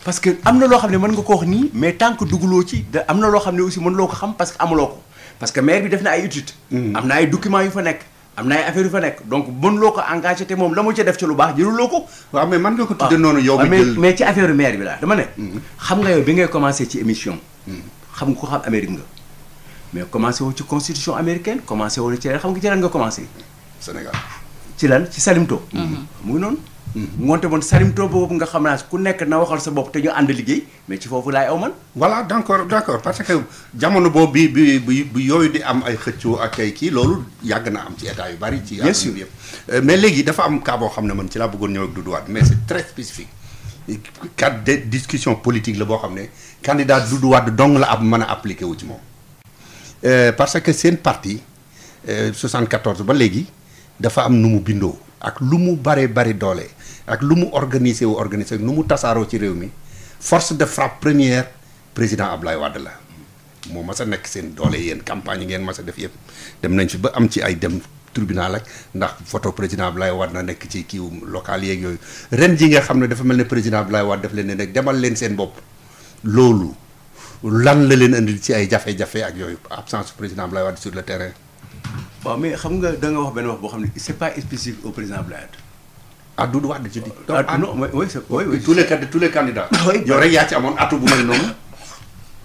parce que am na loo xam ne mën nga ko wax nii mais tant que dugguloo ci am na loo xam ne aussi mën loo ko xam parce que amuloo ko parce que maire bi def na ay études. am na ay documents yu fa nekk am na ay affaires yu fa nekk donc mën loo ko engagé te moom la mu ca def ci lu baax jëluloo ko. waaw mais mën nga ko tudde noonu yow. mais ci affaire maire bi laa dama ne. xam nga yow bi ngay commencé ci émission. xam nga ko xam Amérique nga. mais commencé woo ci constitution américaine commencé woo ci xam nga ci lan nga commencé. Sénégal ci lan ci Salimto. mu ngi noonu. ngoonte moom Salimto boobu nga xam naa ku nekk na waxal sa bopp te ñu ànd liggéey mais ci foofu laay aw man. voilà d'accord parce que jamono boobu bi yooyu di am ay xëccoo ak ay kii loolu yàgg na am ci état yu bari. ci bien sûr yëpp mais léegi dafa am cas boo xam ne man ci laa bëggoon ñëw ak Doudou Wade mais c'est très spécifique. cadre de discussion politique la boo xam ne candidat Doudou Wade dong la mën a appliqué wu ci moom. Parce que seen parti 74 ba léegi dafa am nu mu bindoo ak lu mu bari doole ak lu mu organiser nu mu tasaaroo ci réew mi force de frappe première président Ablaye Wade la moo mas a nekk seen doole yéen campagne yi ngeen mas a def yëpp dem nañ fi ba am ci ay dem tribunal ak ndax photo président Ablaye Wade na nekk ci kiiw local yeeg yooyu ren ji nga xam ne dafa mel ne président Ablaye Wade daf leen ne nag demal leen seen bopp loolu lan la leen indil ci ay jafe-jafe ak yooyu absence du président Ablaye Wade sur le terrain. waaw mais xam nga da nga wax benn wax boo xam ne c'est pas spécifique au président Ablaye Wade. ah Doudou Wade je dis. non oui oui tous les candidats. yow rek yaa ci amoon atu bu mel noonu.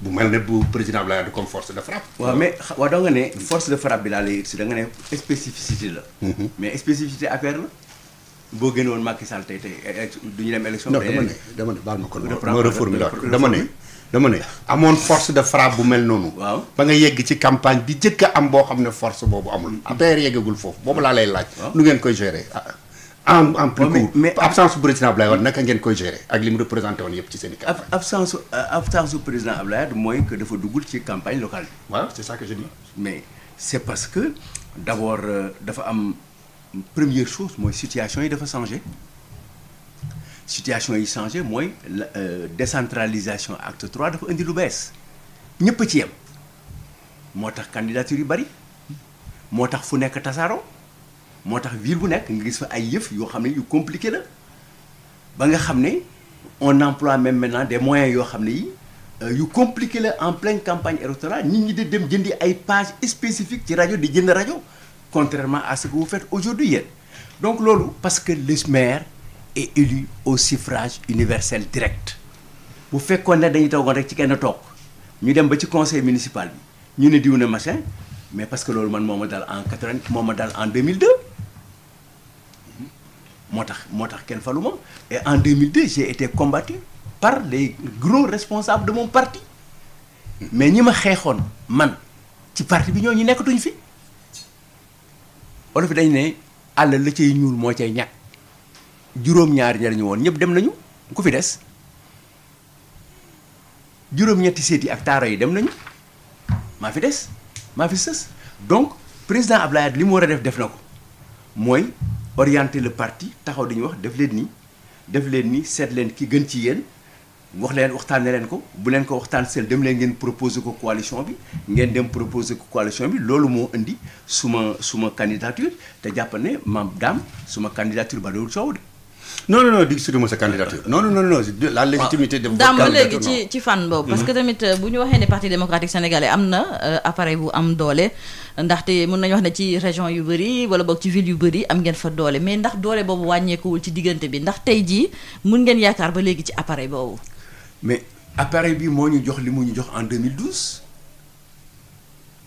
bu mel ne bu président Ablaye Wade comme force de frappe. waaw mais waaw da nga ne force de frappe bi laa lay si da nga ne spécificité la. mais spécificité affaire la boo génne woon Macky Sall tey du ñu dem élection. non dama ne baal ma ko ma reformuler dama ne amoon force de frappe bu mel noonu. waaw ba nga yegg ci campagne bi jëkk a am boo xam ne force boobu amul. affaire yeggagul foofu boobu laa lay laaj. nu ngeen koy gérer en plus court mais absence su président Ablaye Wade naka ngeen koy gérer ak li mu représenté woon yëpp ci seen i campagne. absence su président Ablaye Wade mooy que dafa duggul ci campagne locale bi. waaw c'est ça que je dis. mais c'est parce que d'abord dafa am première chose mooy situation yi dafa changé situation yi changé mooy décentralisation acte 3 dafa indi lu bees ñëpp ci yem moo tax candidature yu bari moo tax fu nekk tasaaroo. moo tax ville bu nekk nga gis fa ay yëf yoo xam ne yu compliqué la ba nga xam ne on emploie même maintenant des moyens yoo xam ne yi yu compliqué la en pleine campagne électorale nit ñi di dem jëndi ay pages spécifiques ci rajo di jënd rajo contrairement à ce que vous faites aujourd'hui yéen donc loolu parce que le maire est élu au suffrage universel direct bu fekkoon ne dañuy toogoon rek ci kenn toog ñu dem ba ci conseil municipal bi ñu ne diw na machin mais parce que loolu man moo ma dal en 2002 moo tax kenn falu ma et en 2002 j'ai été combattu par les gros responsables de mon parti mais ñi ma xeexoon man ci parti bi ñooñu nekkatuñ fi olof dañ ne àll la cay ñuul moo cay ñàkk juróom-ñaari ña ñu woon ñëpp dem nañu ku fi des juróom-ñetti seet yi ak taaro yi dem nañu maa fi des maa fi sës donc président Ablaye li mu war a def na ko mooy orienter le parti taxaw dañuy wax def leen ni seet leen ki gën ci yéen waxtaanee leen ko bu leen ko waxtaan sel dem leen ngeen proposer ko coalition bi ngeen dem proposer ko coalition bi loolu moo indi suma candidature te jàpp ne maam daam suma candidature ba dawul coow de. non di surtout sa candidature non la légitimité de daam ba léegi ci fan boobu parce que tamit bu ñu waxee ne parti démocratique sénégalais am na appareil bu am doole ndaxte mën nañu wax ne ci région yu bëri wala boog ci ville yu bëri am ngeen fa doole mais ndax doole boobu wàññeekuwul ci diggante bi ndax tey jii mun ngeen yaakaar ba léegi ci appareil boobu. mais appareil bi moo ñu jox li mu ñu jox en 2012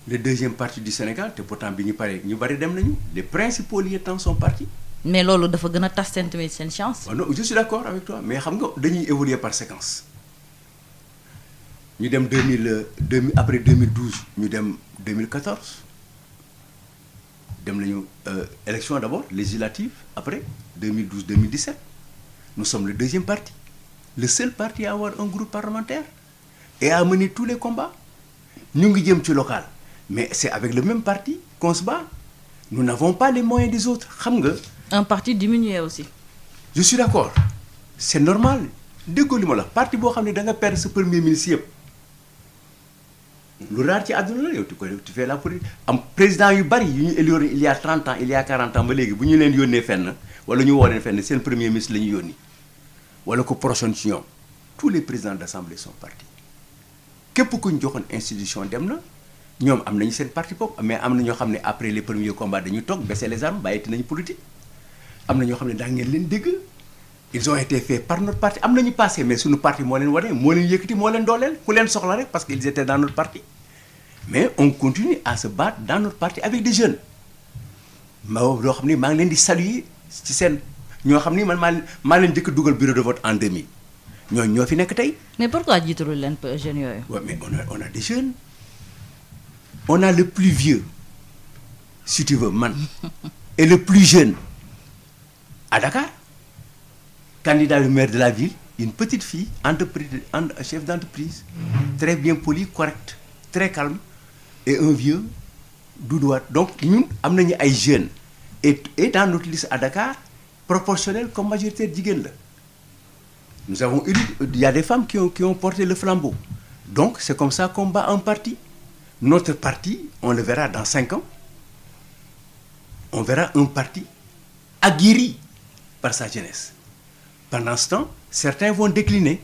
le deuxième parti du Sénégal te pourtant bi ñu paree ñu bari dem nañu les principaux lieutenants sont partis. mais loolu dafa gën a tas seen chance. non je suis d'accord avec toi mais xam nga dañuy évoluer par séquence ñu dem 2000 après 2012 ñu dem 2014 dem nañu élection d'abord législative après 2012-2017 nous sommes le deuxième parti le seul parti à avoir un groupe parlementaire et à mener tous les combats ñu ngi jëm ci local mais c'est avec le même parti qu'on se bat nous n'avons pas les moyens des autres xam nga. un parti diminué aussi. je suis d'accord c'est normal déggoo li ma la parti boo xam ne da nga perdre sa premier ministre yëpp lu raar ci àdduna la yow tu fais la politique am président yu bari yu ñu élire il y a 30 ans il y a 40 ans ba léegi bu ñu leen yónnee fenn wala ñu woo leen fenn seen premier ministre la ñu yónni wala ko prochaine ci ñoom tous les présidents d'assemblée sont partis képp ku ñu joxoon institution dem na ñoom am nañu seen parti bopp mais am na ñoo xam ne après les premiers combats dañuy toog baisser les armes bàyyiti nañu politique am na ñoo xam ne daa ngeen leen dégg ils ont été faits par notre parti am nañu passé mais suñu parti moo leen wane moo leen yëkkati moo leen dooleel ku leen soxla rek parce que ils étaient dans notre parti mais on continue à se battre dans notre parti avec des jeunes loo xam ni maa ngi leen di saluer ci seen ñoo xam ni man maa leen njëkk dugal bureau de vote en 2000 ñooñu ñoo fi nekk tey. mais pourquoi jiitalul leen jeunes yooyu. waaw mais on a des jeunes on a le plus vieux si tu veux man et le plus jeune à Dakar candidat du maire de la ville une petite fille chef d'entreprise très bien poli correct très calme et un vieux Doudou Wade donc ñun am nañu ay jeunes et dans notre liste à Dakar proportionnelle comme majoritaire jigéen la nous avons eu il y a des femmes qui ont porté le flambeau donc c'est comme ça qu'on bat un parti notre parti on le verra dans 5 ans on verra un parti aguerri par sa jeunesse pendant ce temps certains vont décliner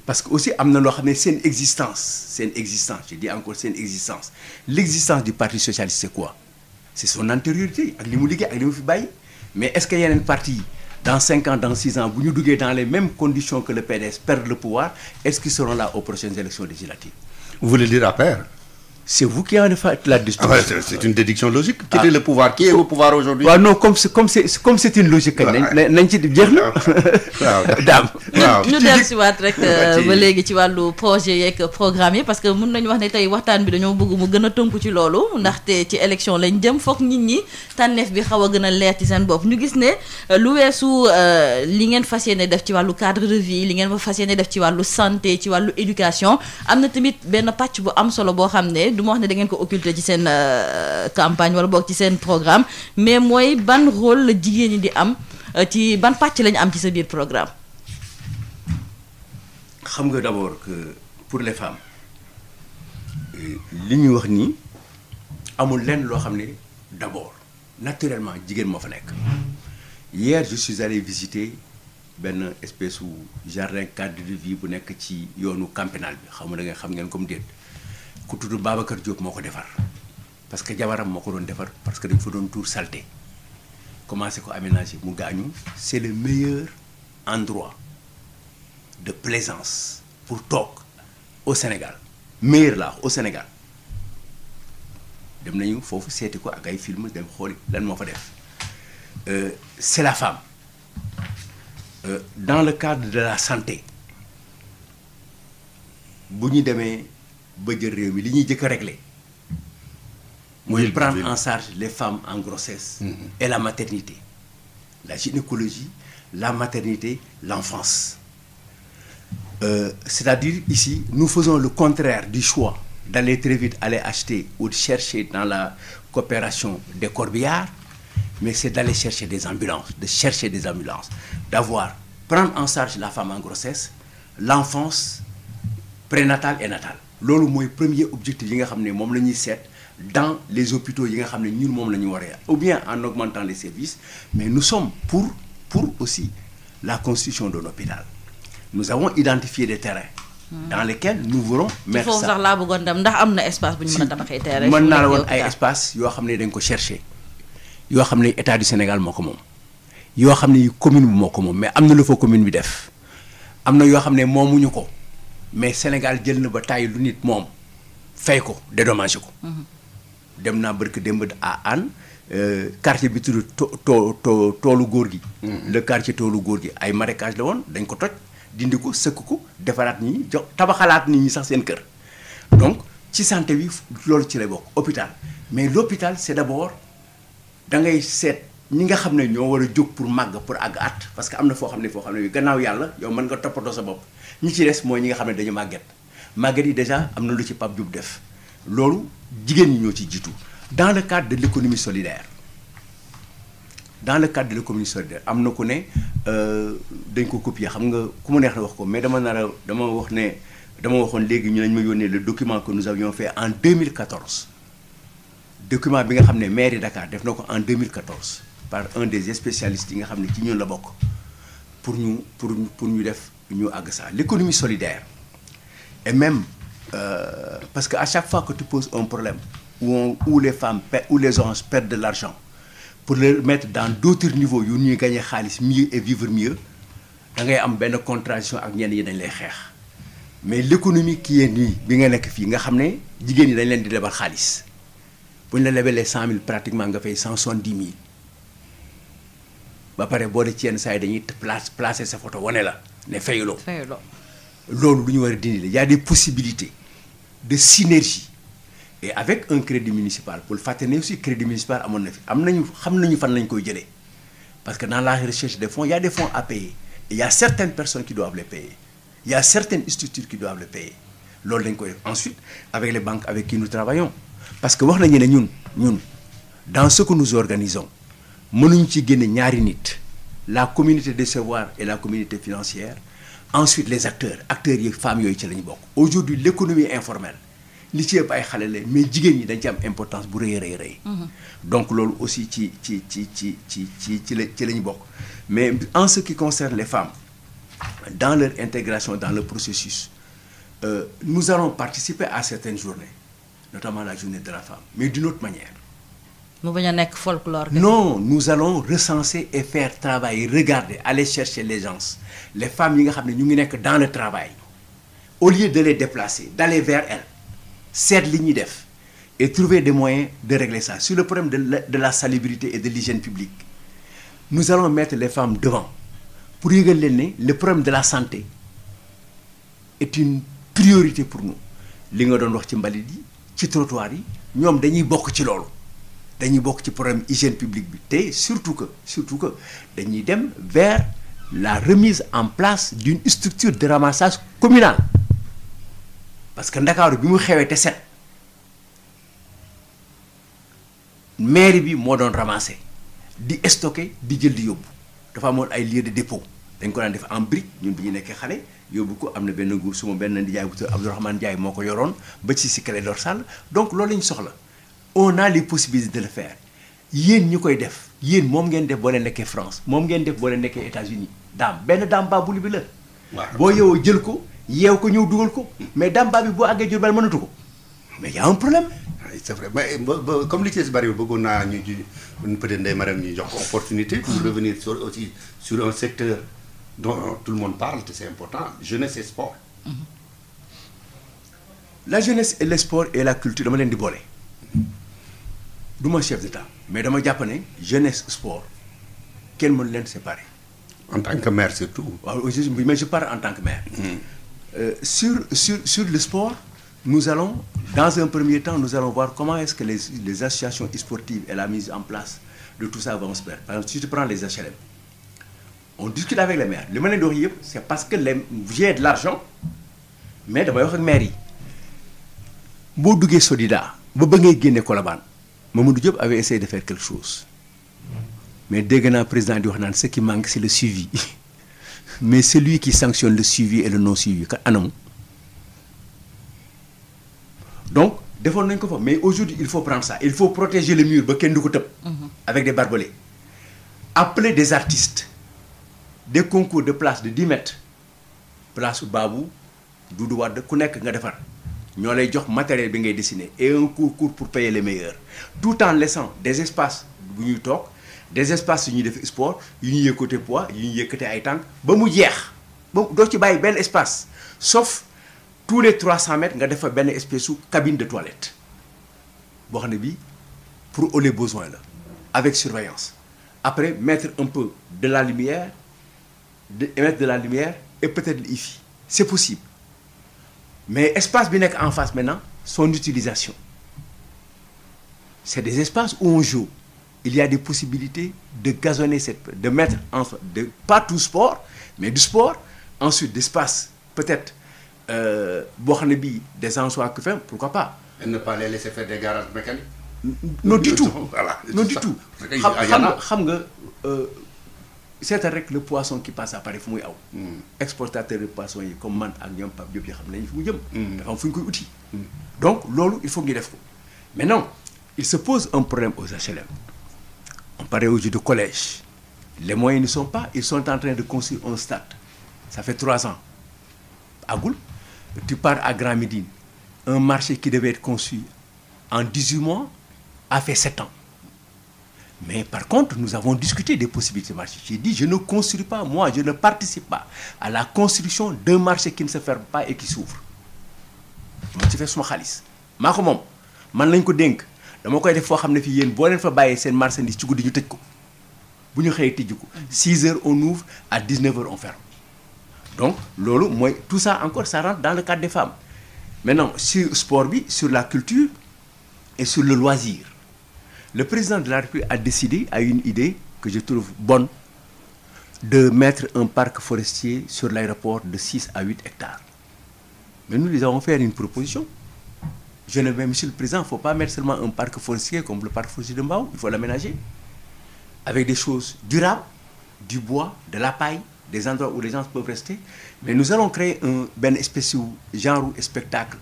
parce que aussi am na loo xam ne seen existence je dis encore seen existence l'existence du parti socialiste c'est quoi c'est son antériorité ak li mu liggéey ak li mu fi bàyyi mais est-ce que yeneen parti dans 5 ans dans 6 ans bu ñu duggee dans les mêmes conditions que le PDS perdre le pouvoir est-ce qu'ils seront là aux prochaines élections législatives? Vous voulez dire APR? C'est vous qui en faites la distinction. C'est une déduction logique. Quel est le pouvoir? Qui est au pouvoir aujourd'hui? waaw non comme c'est une logique. nañ ci jeex na. waaw daam. waaw ñu dellusiwaat rek ba léegi ci wàllu projet yeeg programme yi parce que mun nañu wax ne tey waxtaan bi dañoo bëgg mu gën a tënku ci loolu ndaxte ci élection lañ jëm foog nit ñi tànneef bi xaw a gën a leer ci seen bopp ñu gis ne lu weesu li ngeen fas yéene def ci wàllu cadre de vie li ngeen fas yéene def ci wàllu santé ci wàllu éducation am na tamit benn pàcc bu am solo boo xam ne du ma wax ne da ngeen ko occulter ci seen campagne wala boog ci seen programme mais mooy ban rôle la jigéen ñi di am ci ban pàcc lañu am ci sa biir programme. xam nga d'abord que pour les femmes li ñuy wax nii amul lenn loo xam ne d'abord naturellement jigéen moo fa nekk. Hier je suis allé visiter benn espèce u jardin cadre de vie bu nekk ci yoonu campénal bi xam nga da nga xam ngeen comme déet. ku tudd Babacar Diop moo ko defar parce que jabaram moo ko doon defar parce que dañ fa doon tuur saleté commencé ko aménager mu gaañu c'est le meilleur endroit de plaisance pour toog au Sénégal meilleur là au Sénégal dem nañu foofu seeti ko ak ay film dem xooli lan moo fa def c'est la femme dans le cadre de la santé bu ñu demee ba jël réew mi li ñuy jëkk a régler mooy prendre en charge les femmes en grossesse et la maternité la gynécologie la maternité l'enfance c'est-à-dire ici nous faisons le contraire du choix d'aller très vite aller acheter ou de chercher dans la coopération des corbillards mais c'est d'aller chercher des ambulances d'avoir prendre en charge la femme en grossesse l'enfance prénatale et natale loolu mooy premier objectif yi nga xam ne moom la ñuy seet dans les hôpitaux yi nga xam ne ñun moom la ñu waree ou bien en augmentant les services mais nous sommes pour aussi la construction d'un hôpital nous avons identifié des terrains dans lesquels nous voulons mettre ça. foofu sax laa bëggoon dem ndax am na espace bu ñu mën a tabaxee terrain. mën naa la woon ay espace yoo xam ne dañ ko chercher yoo xam ne état du Sénégal moo ko moom yoo xam ne commune bi moo ko moom mais am na lu fa commune bi def am na yoo xam ne moomuñu ko. mais Sénégal jël na ba tàyyi lu nit moom fay ko dédommagé ko. dem naa barke démb à Hann quartier bi tudd toolu góor gi. le quartier toolu góor gi ay marécage la woon dañ ko toj dindi ko sëkk ko defaraat nit ñi jox tabaxalaat nit ñi sax seen kër. donc ci santé bi loolu ci lay bokk hôpital mais l'hôpital c'est d'abord da ngay seet ñi nga xam ne ñoo war a jóg pour màgg pour àgg at parce que am na foo xam ne gannaaw yàlla yow mën nga toppatoo sa bopp. ñi ci des mooy ñi nga xam ne dañu màgget yi déjà am na lu ci Pape Diop def loolu jigéen ñi ñoo ci jiitu dans le cadre de l'économie solidaire am na ku ne dañ ko copier xam nga ku mu neex na wax ko mais dama waxoon léegi ñu lañ ma yónnee le document que nous avions fait en 2014 document bi nga xam ne mairie Dakar def na ko en 2014 par un des spécialistes yi nga xam ne ci ñun la bokk pour ñu def ñu àgg ça l'économie solidaire et même parce que à chaque fois que tu poses un problème où les femmes où les hommes perdent de l'argent pour les mettre dans d'autres niveaux yu ñuy gagner xaalis mieux et vivre mieux da ngay am benn contradiction ak ñenn yi dañ lay xeex mais l'économie qui est nii bi nga nekk fii nga xam ne jigéen ñi dañ leen di lebal xaalis bu ñu la lebalee 100 000 pratiquement nga fay 170 000 ba pare boo dee ci yenn saa yi dañuy placer sa photo wane la ne fayuloo loolu lu ñu war a dindi la y a des possibilités de synergie et avec un crédit municipal pour fàtte ne aussi crédit municipal amoon na fi xam nañu fan lañ koy jëlee parce que dans la recherche des fonds il y a des fonds à payer et il y a certaines personnes qui doivent les payer il y a certaines structures qui doivent les payer loolu dañ koy def ensuite avec les banques avec qui nous travaillons parce que wax nañu ne ñun dans ce que nous organisons mënuñ ci génne ñaari nit la communauté des savoirs et la communauté financière ensuite les acteurs yi femmes yooyu ci la ñu bokk. aujourd'hui l'économie informelle li ci ëpp ay xale la mais jigéen ñi dañ ci am importance bu rëy rëy. donc loolu aussi ci la ñu bokk mais en ce qui concerne les femmes dans leur intégration dans le processus nous allons participer à certaines journées notamment la journée de la femme mais d'une autre manière. mu bañ a nekk folklore. non nous allons recenser et faire travailler regarder aller chercher les gens les femmes yi nga xam ne ñu ngi nekk dans le travail au lieu de les déplacer d'aller vers elles seet li ñuy def et trouver des moyens de régler ça sur le problème de la salubrité et de l'hygiène publique nous allons mettre les femmes devant pour yëgal leen ne le problème de la santé est une priorité pour nous li nga doon wax ci mbalit yi ci trottoir yi ñoom dañuy bokk ci loolu dañuy bokk ci problème hygiène publique bi te surtout que dañuy dem vers la remise en place d'une structure de ramassage communal parce que Ndakaaru bi mu xewee te set mairie bi moo doon ramasser di stocker di jël di yóbbu dafa amoon ay lieux de dépôt dañ ko daan def en brique ñun bi ñu nekkee xale yóbbu ko am na benn gu suma benn ndijaay bu tudd Abdourahmane Ndiaye moo ko yoroon ba ci si Clédor Sall donc loolu la ñu soxla on a les possibilités de le faire yéen ñi koy def yéen moom ngeen def boo leen nekkee France moom ngeen def boo leen nekkee États-Unis benn daam baabuli bi la. boo yeewoo jël ko yeew ko ñëw dugal ko mais daam baa bi boo àggee jur bal mënatu ko mais y a un problème. oui c'est vrai mais comme li ci bari bëggoon naa ñu peut-être Ndeye Marième ñu jox ko opportunité. pour revenir sur un secteur dont tout le monde parle te c'est important jeunesse et sport. la jeunesse et le sport et la culture dama leen di boole. du ma chef d'État mais dama jàpp ne jeunesse sport kenn mënu leen séparer. en tant que maire surtout. waaw mais je parle en tant que maire. Sur le sport nous allons dans un premier temps nous allons voir comment est-ce que les associations sportives et la mise en place de tout ça vont se faire par exemple si tu prends les HLM on discute avec les maires li ma leen di wax yëpp c'est parce que j'ai de l'argent mais damay wax ak maire yi boo duggee Sodida ba ngay génne Colobane Mamadou Diop avait essayé de faire quelque chose mais dégg naa président di wax naan ce qui manque c'est le suivi mais celui qui sanctionne le suivi et le non suivi ka anam donc defoon nañ ko fa mais aujourd'hui il faut prendre ça il faut protéger le mur ba kenn du ko tëb avec des barbelés appeler des artistes des concours de place de 10 mètres place Babou Doudou Wade ku nekk nga defar ñoo lay jox matériel bi ngay dessiner et un cours pour payer les meilleurs tout en laissant des espaces bu ñuy toog des espaces yu ñuy def sport yu ñuy yëkkate poids yu ñuy yëkkate ay tànk ba mu jeex ba doo ci bàyyi benn espace sauf tous les 300 mètres nga def fa benn espèce su cabine de toilette boo xam ne bii pour les besoins la avec surveillance après mettre un peu de la lumière émettre de la lumière et peut-être le Wi-Fi c'est possible mais espace bi nekk en face maintenant son utilisation c'est des espaces où on joue il y a des possibilités de gazonner de mettre pas tout sport mais du sport ensuite d'espace peut-être boo xam ne bii des ensois que fait pourquoi pas. et ne pas les laisser faire des garages mécaniques. non du tout voilà non du tout. xam nga seetal rek le poisson qui passe à Paris fu muy aw. exportateur de poisson yi comme man ak ñoom Pape Diop yi xam nañu fu mu jëm. dafa am fu ñu koy uti. donc loolu il faut ñu def ko maintenant il se pose un problème aux HLM. on parlait aujourd'hui de collège les moyens ne sont pas ils sont en train de construire un stade ça fait 3 ans agul tu pars à Grand Médine un marché qui devait être conçu en 18 mois a fait 7 ans mais par contre nous avons discuté des possibilités de marché j'ai dit je ne construis pas moi je ne participe pas à la construction d'un marché qui ne se ferme pas et qui s'ouvre ma ci fekk suma xaalis maa ko moom man lañ ko dénk dama koy def foo xam ne fii yéen boo leen fa bàyyee seen marchandise ci guddi ñu tëj ko bu ñu xëyee tijji ko 6 heures on ouvre à 19 heures on ferme donc loolu mooy tout ça encore ça rentre dans le cadre des femmes maintenant sur sport bi sur la culture et sur le loisir le président de la République a une idée que je trouve bonne de mettre un parc forestier sur l'aéroport de 6 à 8 hectares mais nous lui avons fait une proposition mais monsieur le président il ne faut pas mettre seulement un parc forestier comme le parc forestier de Mbao il faut l'aménager avec des choses durables, du bois, de la paille, des endroits où les gens peuvent rester. Mais nous allons créer une espèce de genre de spectacle.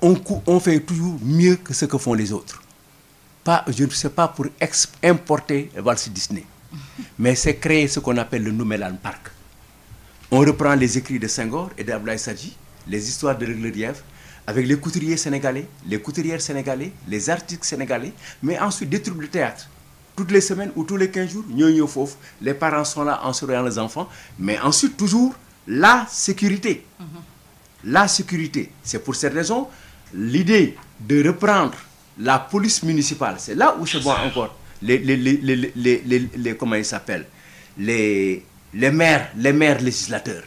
On fait toujours mieux que ce que font les autres. Je ne sais pas pour importer Walt Disney, mais c'est créer ce qu'on appelle le Noumélan Park. On reprend les écrits de Senghor et d'Abdoulaye Sadji, les histoires de Reglediève, avec les couturiers sénégalais, les couturières sénégalais, les artistes sénégalais, mais ensuite des troupes de théâtre. Toutes les semaines ou tous les 15 jours, les parents sont là en surveillant les enfants, mais ensuite toujours la sécurité. La sécurité, c'est pour cette raison, l'idée de reprendre la police municipale, c'est là où c'est bon encore. Comment ils s'appellent, les maires législateurs,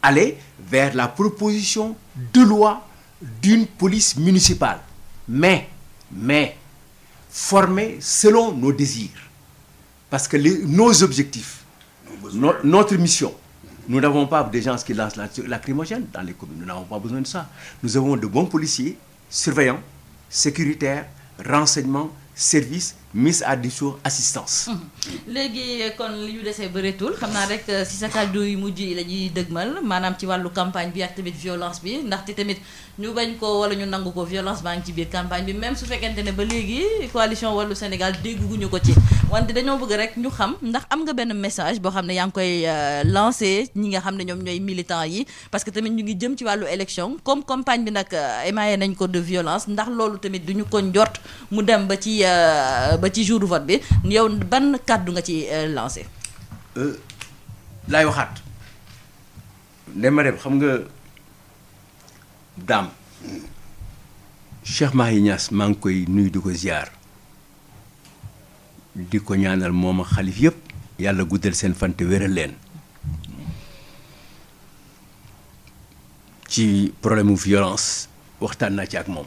aller vers la proposition de loi d'une police municipale, mais formée selon nos désirs. Parce que nos objectifs, notre mission, nous n'avons pas des gens qui lancent la lacrymogène dans les communes, nous n'avons pas besoin de ça. Nous avons de bons policiers, surveillants, sécuritaires, renseignements, services, mise à disposition, assistance. léegi kon li ñu desee bëreetul xam naa rek si sa kàddu yu mujj yi la ñuy dëgmal maanaam ci wàllu campagne bi ak tamit violence bi ndaxte tamit ñu bañ ko wala ñu nangu ko violence baa ngi ci biir campagne bi même su fekkente ne ba léegi coalition Wallu Sénégal dégguñu ko ci wante dañoo bëgg rek ñu xam ndax am nga benn message boo xam ne yaa ngi koy lancé ñi nga xam ne ñoom ñooy militants yi parce que tamit ñu ngi jëm ci wàllu élection comme campagne bi nag émaillé nañ ko de violence ndax loolu tamit duñu ko njort mu dem ba ci jour vote bi yow ban kàddu nga ci lancé. laay waxaat ndema dem xam nga daam Cheikh Mahi Niass maa ngi koy nuyu di ko ziar di ko ñaanal moom ak xalif yëpp yàlla guddal seen fan te wéral leen ci problème mu violence waxtaan naa ci ak moom.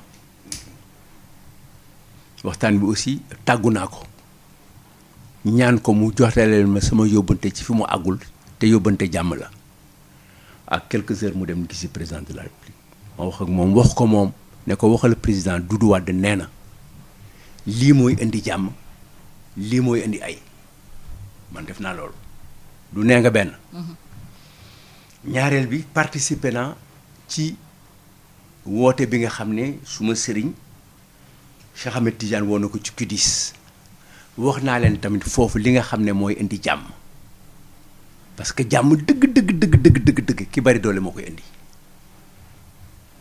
waxtaan bi aussi tàggu naa ko ñaan ko mu joxtaleel ma sama yóbbante ci fi mu àggul te yóbbante jàmm la ak quelques heures mu dem gisi président de la république ma wax ak moom wax ko moom ne ko waxal président Doudou Wade nee na lii mooy indi jàmm lii mooy indi ay man def naa loolu du nee nga benn ñaareel bi participer naa ci woote bi nga xam ne suma sëriñ Cheikh Ahmed Tidiane woo na ko ci Kudis wax naa leen tamit foofu li nga xam ne mooy indi jàmm parce que jàmm dëgg ki bari doole moo koy indi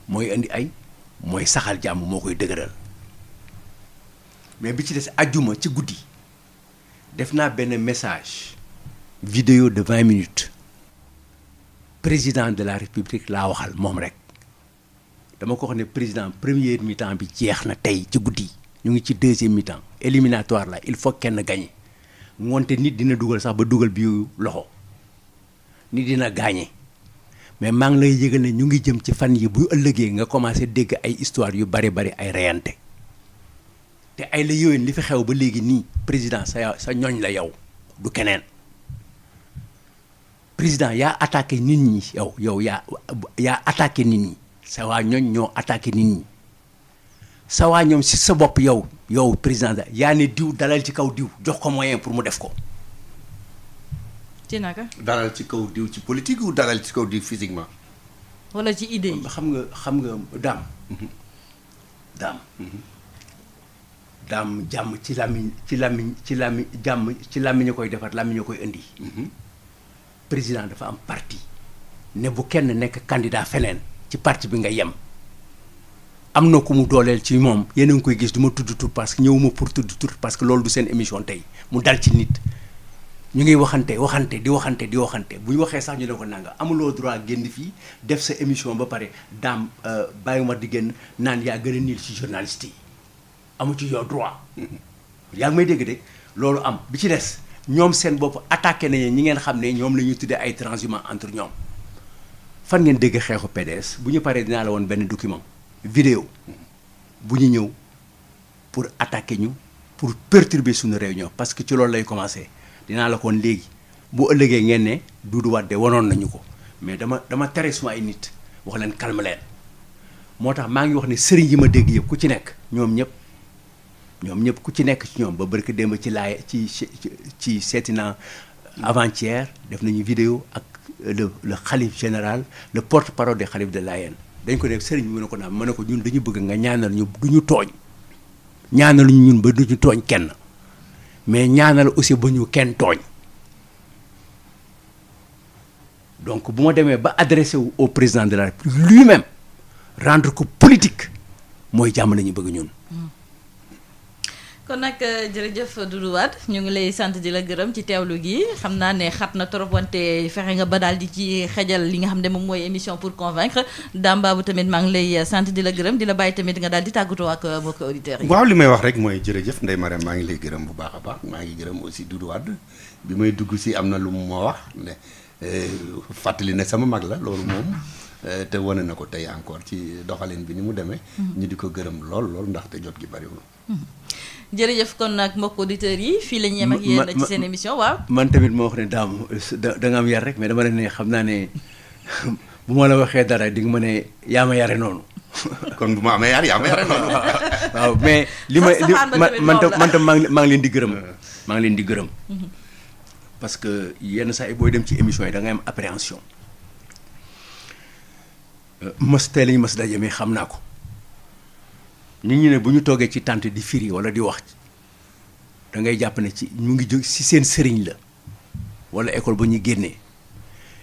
mooy indi ay mooy saxal jàmm moo koy dëgëral mais bi ci des ajjuma ci guddi def naa benn message vidéo de 20 minutes président de la république laa waxal moom rek dama ko wax ne président première mi-temps bi jeex na tey ci guddi ñu ngi ci deuxième mi-temps éliminatoire la il faut kenn gagné ngoonte nit dina dugal sax ba dugal bi loxo nit dina gagné mais maa ngi lay yëgal ne ñu ngi jëm ci fan yi bu ëllëgee nga commencé dégg ay histoire yu bari ay reyante te ay la yowén li fi xew ba léegi nii président sa ñooñ la yow du keneen président yaa attaqué nit ñi yow yaa attaqué nit ñi sa waa ñooñ ñoo attaqué nit ñi sa waa ñoom si sa bopp yow président da yaa ne diw dalal ci kaw diw jox ko moyen pour mu def ko ci naka dalal ci kaw diw ci politique ou dalal ci kaw diw physiquement wala ci idée yi xam nga daam jàmm ci làmmiñ jàmm ci làmmiñ koy defar làmmiñ koy indi président dafa am parti ne bu kenn nekk candidat feneen ci parti bi nga yem am na ku mu dooleel ci moom yéen a ngi koy gis du ma tudd tur parce que ñëwuma pour tudd tur parce que loolu du seen émission tey mu dal ci nit ñu ngi waxante bu ñu waxee sax ñu ne ko nanga amuloo droit génn fii def sa émission ba pare daam bàyyiwuma di génn naan yaa gën a niil ci journaliste yi amu ci yow droit yaa ngi may dégg de loolu am bi ci des ñoom seen bopp attaqué nañu ñi ngeen xam ne ñoom la ñuy tuddee ay transhumants entre ñoom fan ngeen dégg xeexu PDS bu ñu paree dinaa la woon benn document vidéo bu ñu ñëw pour attaquer ñu pour perturber suñu réunion parce que ci loolu lay commencé dinaa la ko woon léegi bu ëllëgee ngeen ne Doudou Wade wanoon nañu ko mais dama tere suma ay nit wax leen calme leen moo tax maa ngi wax ne sëriñ yi ma dégg yëpp ku ci nekk ñoom ñëpp ñoom ñëpp ku ci nekk ci ñoom ba barki démb ci laay ci seeti naa avant-hier def nañu vidéo ak le xalif général le porte-parole des xalif de Layène dañ ko def sëriñ bi mu ne ko naan ma ne ko ñun dañu bëgg nga ñaanal ñu du ñu tooñ ñaanal ñu ñun ba du ñu tooñ kenn mais ñaanal aussi ba ñu kenn tooñ donc bu ma demee ba adressé wu au président de la République lui-même rendre ko politique mooy jàmm la ñu bëgg ñun. kon nag jërëjëf Doudou Wade ñu ngi lay sant di la gërëm ci teewlu gi xam naa ne xat na trop wante fexe nga ba daal di ci xejal li nga xam ne moom mooy émission pour convaincre Dame Babou tamit maa ngi lay sant di la gërëm di la bàyyi tamit nga daal di tàggatoo ak mbokki auditeurs yi. waaw li may wax rek mooy jërëjëf Ndeye Marième maa ngi lay gërëm bu baax a baax maa ngi gërëm aussi Doudou Wade bi may dugg si am na lu mu ma wax ne fàttali ne sama mag la loolu moom. te wane na ko tey encore ci doxalin bi ni mu demee. ñu di ko gërëm lool ndaxte jot gi bariwul. jërëjëf kon nag mbokk auditeurs yi fii la ñu yem ak yéen ci seen émission waaw. man tamit moo wax ne daam da nga am yar rek mais dama ne xam naa ne bu ma la waxee dara di nga ma ne yaa ma yare noonu. kon bu ma amee yar yaa ma yare noonu. waaw mais li man tam maa ngi leen di gërëm. maa ngi leen di gërëm. parce que yenn saa yi booy dem ci émission yi da ngay am appréhension. tey lañu mas daje mais xam naa ko nit ñi ne bu ñu toogee ci tànt di firi wala di wax da ngay jàpp ne ci ñu ngi jóg ci seen sëriñ la wala école ba ñuy génnee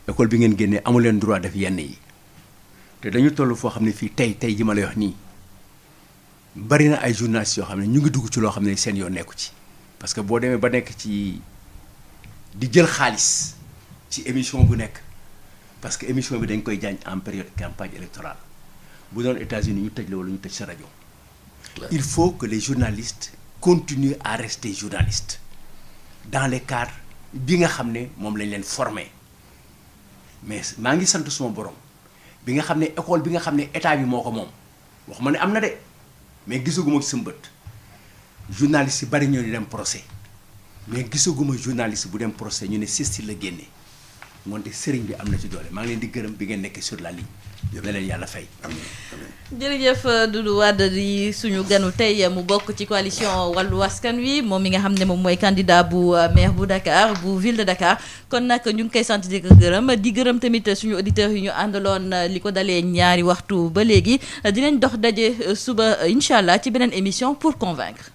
école bi ngeen génnee amu leen droit def yenn yi te dañu toll foo xam ne fii tey ji ma lay wax nii bari na ay journalistes yoo xam ne ñu ngi dugg ci loo xam ne seen yoon nekku ci parce que boo demee ba nekk ci di jël xaalis ci émission bu nekk parce que émission bi dañ koy jaañ en période campagne électorale bu doon États-Unis ñu tëj la wala ñu tëj sa rajo. Il faut que les journalistes continuent à rester journalistes dans les cadres bi nga xam ne moom lañ leen formé mais maa ngi sant suma borom bi nga xam ne école bi nga xam ne état bi moo ko moom wax ma ne am na de mais gisaguma ci sama bët journalistes yi bari ñoo di dem procès mais gisaguma journaliste bu dem procès ñu ne CESTI la génne. moonte sëriñ bi am na ci doole maa ngi leen di gërëm bi ngeen nekkee sur la ligne. na leen yàlla fay. jërëjëf Doudou Wade di suñu ganu tey mu bokk ci coalition Wallu Askan Wi moom mi nga xam ne moom mooy candidat bu maire bu Dakar bu ville de Dakar kon nag ñu ngi koy sant di ko gërëm di gërëm tamit suñu auditeurs yi ñu àndaloon li ko dalee ñaari waxtu ba léegi dinañ dox daje suba incha allah ci beneen émission pour convaincre.